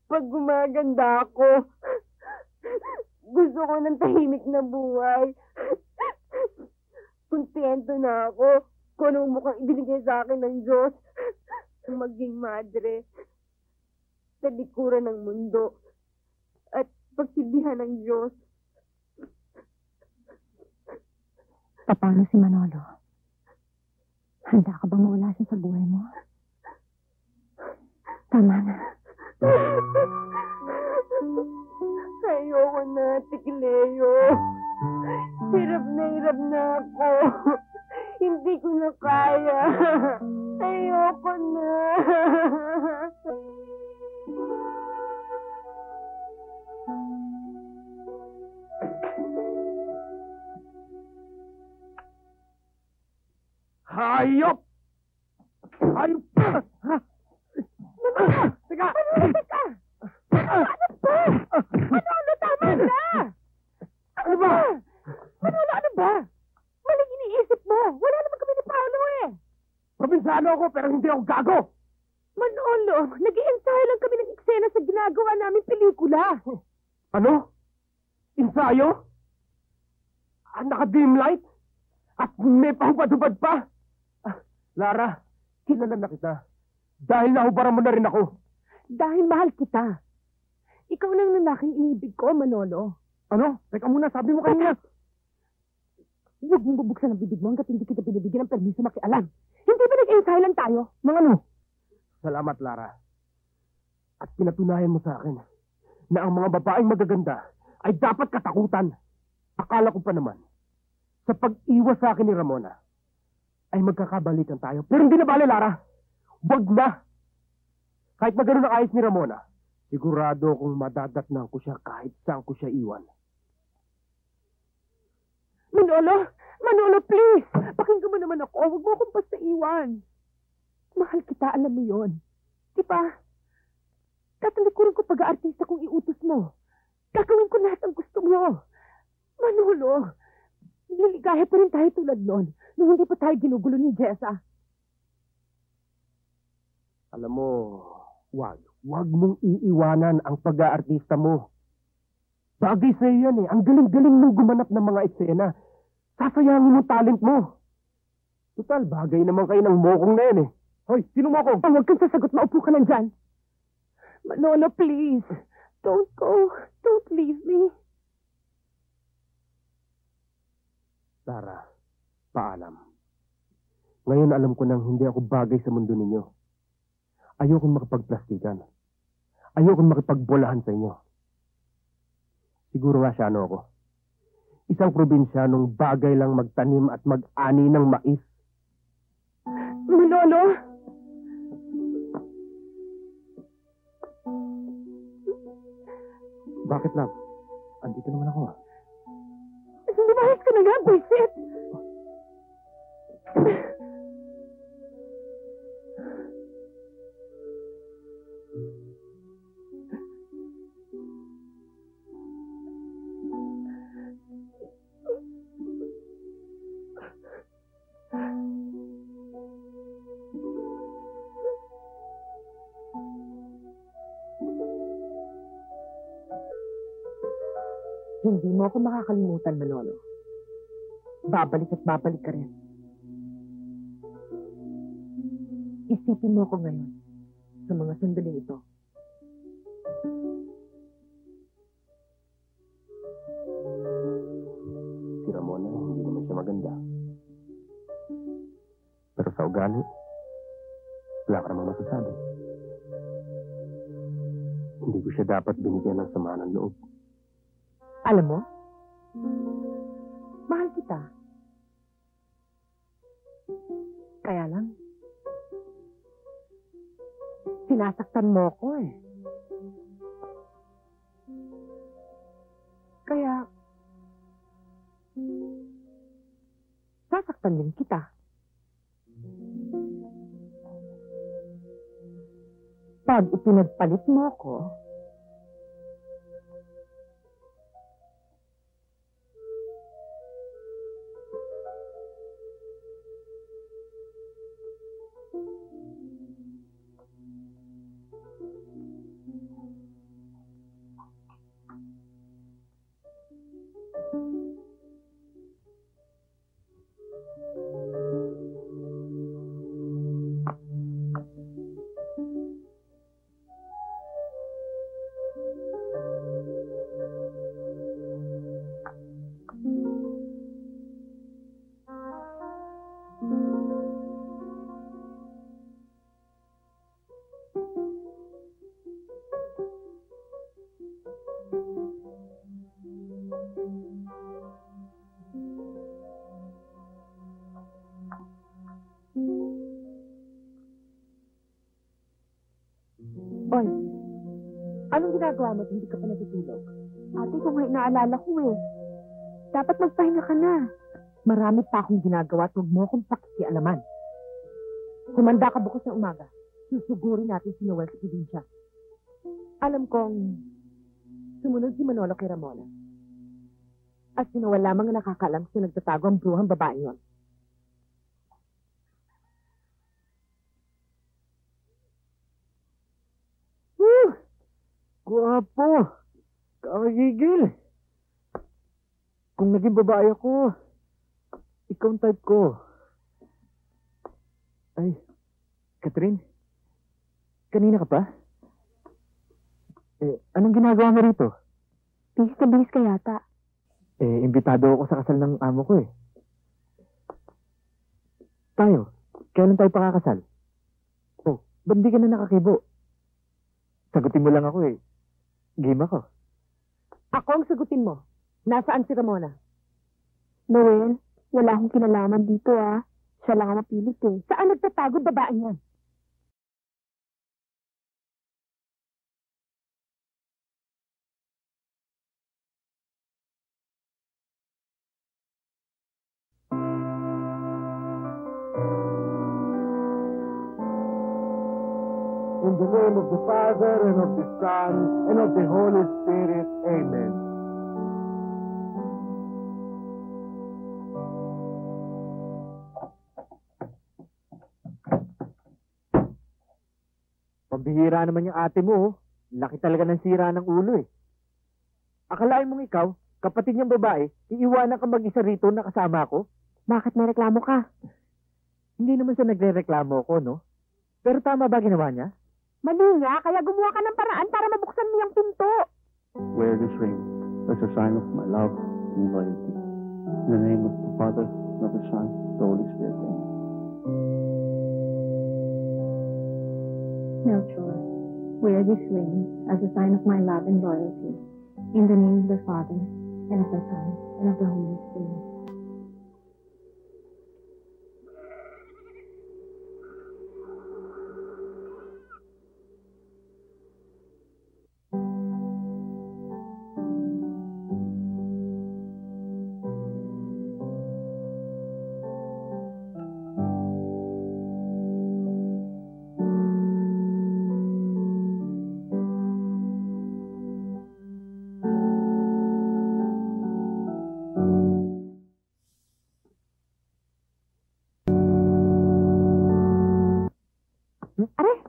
Pag gumaganda ako, gusto ko ng tahimik na buhay. Kontento na ako kung anong mukhang ibinigay sa akin ng Diyos. Maging madre sa likuran ng mundo at pagsilbihan ng Diyos. Paano si Manolo? Handa ka bang mawala siya sa buhay mo? Tama na. Ayoko na, Tikleo. Hirap na ako. Hindi ko na kaya. Ayoko na. Hayop! Hayop! Teka! Teka! Manolo, tama na! Ano ba? Manolo, ano ba? Maling iniisip mo. Wala naman kami ni Paolo eh. Probinsano ako pero hindi ako gago! Manolo, nag-i-ensayo lang kami ng eksena sa ginagawa namin pelikula. Ano? Ensayo? Naka-dim light? At may pahubad-hubad pa? Lara, kilala na kita. Dahil nahubaran mo na rin ako. Dahil mahal kita. Ikaw lang lalaking inibig ko, Manolo. Ano? Teka muna, sabi mo kanina. Huwag mong bubuksan ang bibig mo hanggat hindi kita binibigyan ng permiso makialam. Hindi ba nag-ensayo lang tayo? Mga ano? Salamat, Lara. At pinatunayan mo sa akin na ang mga babaeng magaganda ay dapat katakutan. Akala ko pa naman, sa pag-iwas sa akin ni Ramona, ay magkakabalikan tayo. Pero hindi na bale, Lara. Wag na. Kahit na ganun ang ayos ni Ramona, sigurado kung madadatnan ko siya kahit saan ko siya iwan. Manolo, please! Pakinggan mo naman ako. Huwag mo akong basta iwan. Mahal kita, alam mo yon. Di ba? Tatalikurin ko pag-aartista kung iutos mo. Gagawin ko lahat ang gusto mo. Manolo, liligaya pa rin tayo tulad nun nung hindi pa tayo ginugulo ni Jessa. Alam mo, wag Huwag mong iiwanan ang pag-aartista mo. Bagay sa'yo yan eh. Ang galing-galing mong gumanap ng mga eksena. Sasayangin mo talent mo. Total, bagay naman kayo ng mokong na yan eh. Hoy, sino mokong? Oh, huwag kang sasagot. Maupo ka lang dyan. Manolo, please. Don't go. Don't leave me. Tara, paalam. Ngayon alam ko nang hindi ako bagay sa mundo ninyo. Ayokong makipagplastikan. Ayokong makipagbolahan sa inyo. Siguro nga siya ako. Isang probinsyanong bagay lang magtanim at mag-ani ng mais. Manolo! Bakit, love? Andito naman ako. Lumayas ka na nga, buisit! Hindi mo ako makakalimutan, Manolo. Babalik at babalik ka rin. Isipin mo ko ngayon sa mga sandaling ito. Si Ramona, hindi naman siya maganda. Pero sa ugali, wala ka naman masasabi. Hindi ko siya dapat binigyan ng sama ng loob. Alam mo, mahal kita. Kaya lang, sinasaktan mo ko eh. Kaya, sasaktan din kita. Pag ipinagpalit mo ko, Oy, anong ginagawa mo at hindi ka pa natutulog? Ate, kung may naalala ko eh. Dapat magpahinga ka na. Marami pa akong ginagawa at huwag mo akong pakikialaman. Kumanda ka bukas ng umaga. Susugurin natin si Noel sa probinsya. Alam kong sumunod si Manolo kay Ramona. At si Noel lamang ang nakakaalam kung nagtatago ang bruhang babae yon. Guwapo! Kakagigil! Kung naging babae ako, ikaw ang type ko. Ay, Catherine, kanina ka pa? Anong ginagawa mo rito? Bihis na bihis ka yata. Imbitado ako sa kasal ng amo ko eh. Tayo, kailan tayo pakakasal? Oh, ba't di ka na nakakibo? Sagutin mo lang ako eh. Game ako. Ako ang sagutin mo. Nasaan si Ramona? Noel, wala akong kinalaman dito ah. Siya lang ang mapilit eh. Saan nagtatago babae niyan? In the name of the Father, and of the Son, and of the Holy Spirit. Amen. Pabihira Bihira naman yung ate mo, oh. Laki talaga ng sira ng ulo, eh. Akalain mong ikaw, kapatid niyang babae, iiwanan ka mag-isa rito na kasama ko? Bakit may reklamo ka? Hindi naman siya nagre-reklamo ko, no? Pero tama ba ginawa niya? Mali nga, kaya gumawa ka ng paraan para mabuksan mo yung pinto. Wear this ring as a sign of my love and loyalty. In the name of the Father, of the Son, the Holy Spirit. Amen. Melchor, wear this ring as a sign of my love and loyalty. In the name of the Father, and of the Son, and of the Holy Spirit.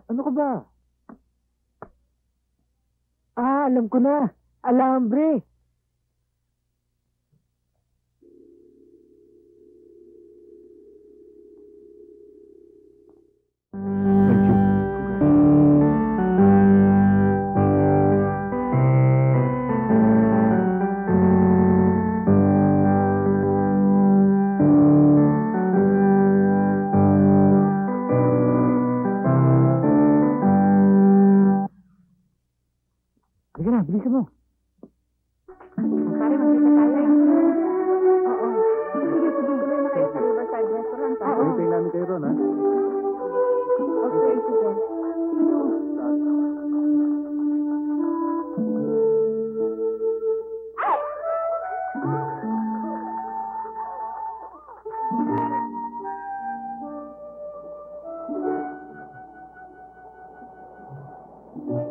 Ano ka ba? Alam ko na. Alambre. Sige na, bilisan mo. Pare, magkita tayo eh. Oo. Sige, tuloy na kayo sa Riverside Restaurant. Oo. Hintayin namin kayo ron, ha? Okay, sige. See you.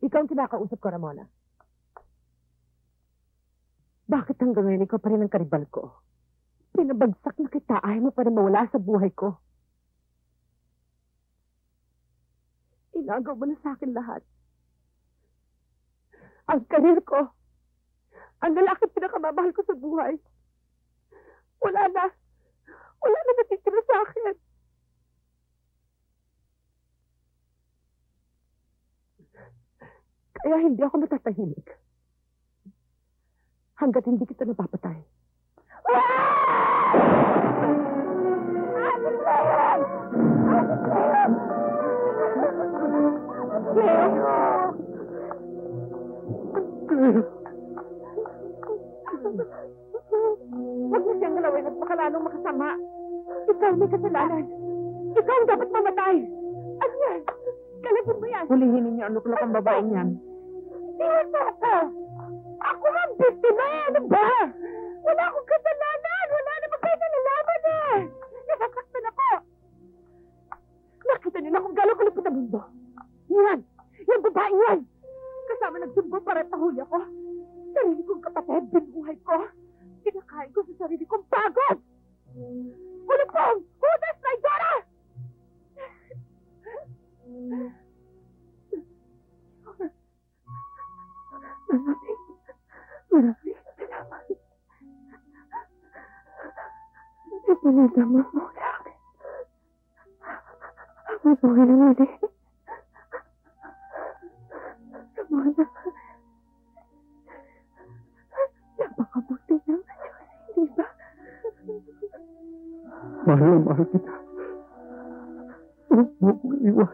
Ikaw ang kinakausap ko, Ramona. Bakit hanggang ngayon ikaw pa rin ang karibal ko? Pinabagsak na kita, ayaw mo pa rin mawala sa buhay ko. Inagaw mo na sa akin lahat. Ang karir ko, ang lalaki pinakamamahal ko sa buhay. Wala na natitira sa akin. Kaya hindi ako matatahimik. Hanggat hindi kita napapatay. Huwag mo siyang galawin at baka lalong makasama. Ikaw may kasalanan. Ikaw ang dapat mamatay. Ano yan? Kalagin mo yan. Hulihin ninyo ang luklok ang babaeng yan. Ako ang biktima eh! Ano ba? Wala akong kasalanan! Wala naman kayo nalalaman eh! Nasasaktan ako! Nakita niyo na kung gano'ng kalipit ang mundo. Yan! Yung babaeng yan! Kasama nagsumbo para tahuli ako. Sarili kong kapatid, binuhay ko. Pinakain ko sa sarili kong pagod! Ulupong! Hudas na Idora! Maraming salamat. Ipinadama mo sa akin. Ang buhay na muli. Ramona, napakabuti ng Diyos, hindi ba? Mahal na mahal kita. Huwag mo kong iwan.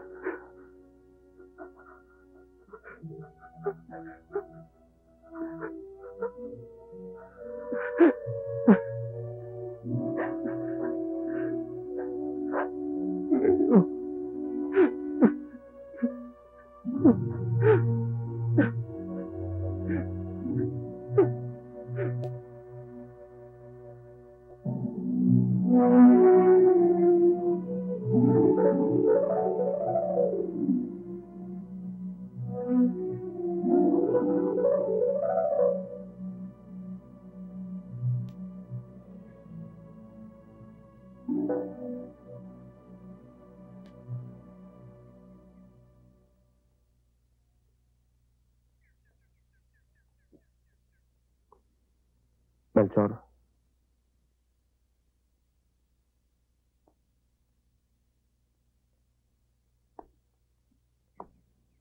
Melchor.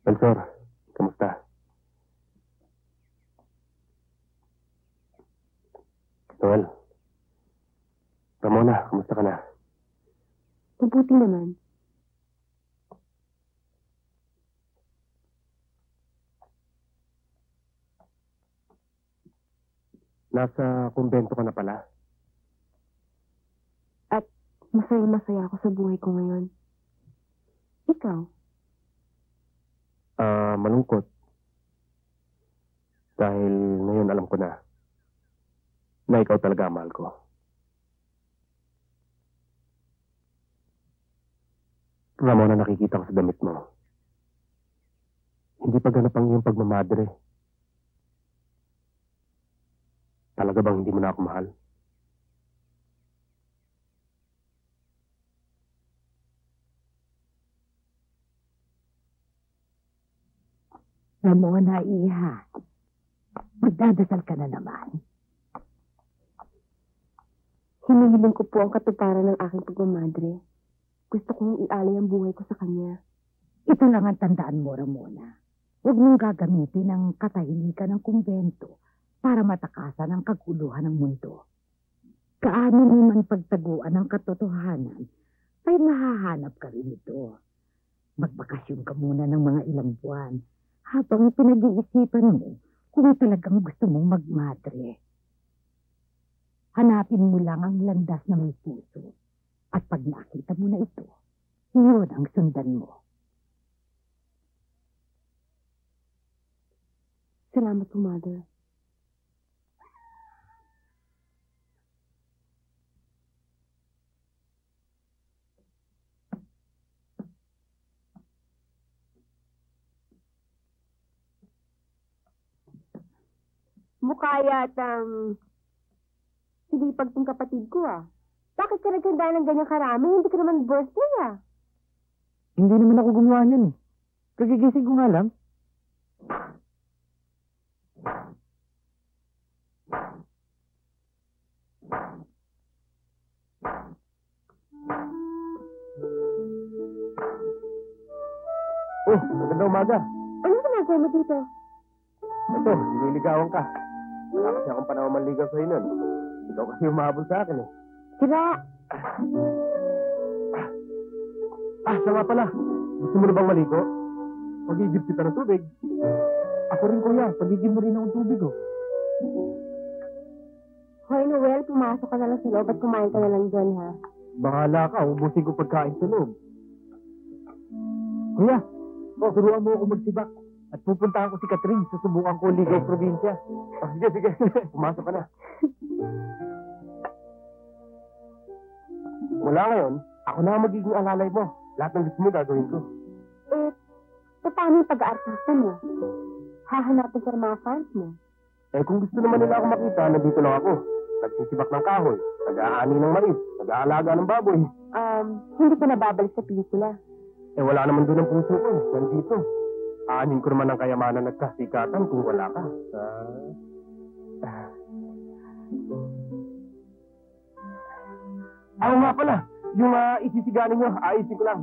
Melchor, kamusta? Noel. Ramona, kamusta ka na? Mabuti naman. Nasa kumbento ka na pala. At masayang-masaya ako sa buhay ko ngayon. Ikaw? Malungkot. Dahil ngayon alam ko na ikaw talaga ang mahal ko. Ramona, nakikita ko sa damit mo. Hindi pa ganap ang iyong pagmamadre. Talaga bang hindi mo na ako mahal? Ramona, iha. Magdadasal ka na naman. Hinihiling ko po ang katuparan ng aking pagmamadre. Gusto kong ialay ang buhay ko sa kanya. Ito lang ang tandaan mo, Ramona. Huwag mong gagamitin ang katahimikan ng kumbento para matakasan ang kaguluhan ng mundo. Kaano mo man pagtaguan ang katotohanan, ay mahahanap ka rin ito. Magbakasyon ka muna ng mga ilang buwan habang pinag-iisipan mo kung talagang gusto mong magmadre. Hanapin mo lang ang landas na may puso at pag nakita mo na ito, yun ang sundan mo. Salamat po, Mother. Mukha yatang silipag tong kapatid ko Bakit ka nagkanda ng ganyang karami? Hindi ka naman birthday Hindi naman ako gumawa niyan eh. Kagigising ko nga lang. Oh, magandang umaga. Anong ginagawa mo dito? Ito, nililigawan ka. Wala kasi akong panahon manligaw sa'yo nun. Ikaw kasi umahabol sa akin eh. Sira! Siya nga pala. Gusto mo na bang maligo? Pag-igib kita ng tubig. Ako rin, kuya. Pag-igib mo rin akong tubig, Hoy, Noel, pumasok ka na lang sa loob at kumain ka na lang dyan, ha? Bahala ka. Ubusin ko pagkain sa loob. Kuya, turuan mo ako magsibak. At pupuntahan ko si Catherine. Susubukan ko ligaw probinsya. Sige. Pumasok ka na. Mula ngayon, ako na ang magiging alalay mo. Lahat ng gusto mo gagawin ko. Paano yung pag-aartista mo? Hahanapin ka ng mga fans mo? Kung gusto naman nila ako makita, nandito lang ako. Nagsisibak ng kahoy, nag-aani ng mais, nag-aalaga ng baboy. Hindi ka nababalik sa pelikula. Wala naman doon ang puso ko. Nandito. Aanin ko naman ang kayamanan at kasikatan kung wala ka. Nga pala. Yung isisiganin nyo, ayusin ko lang.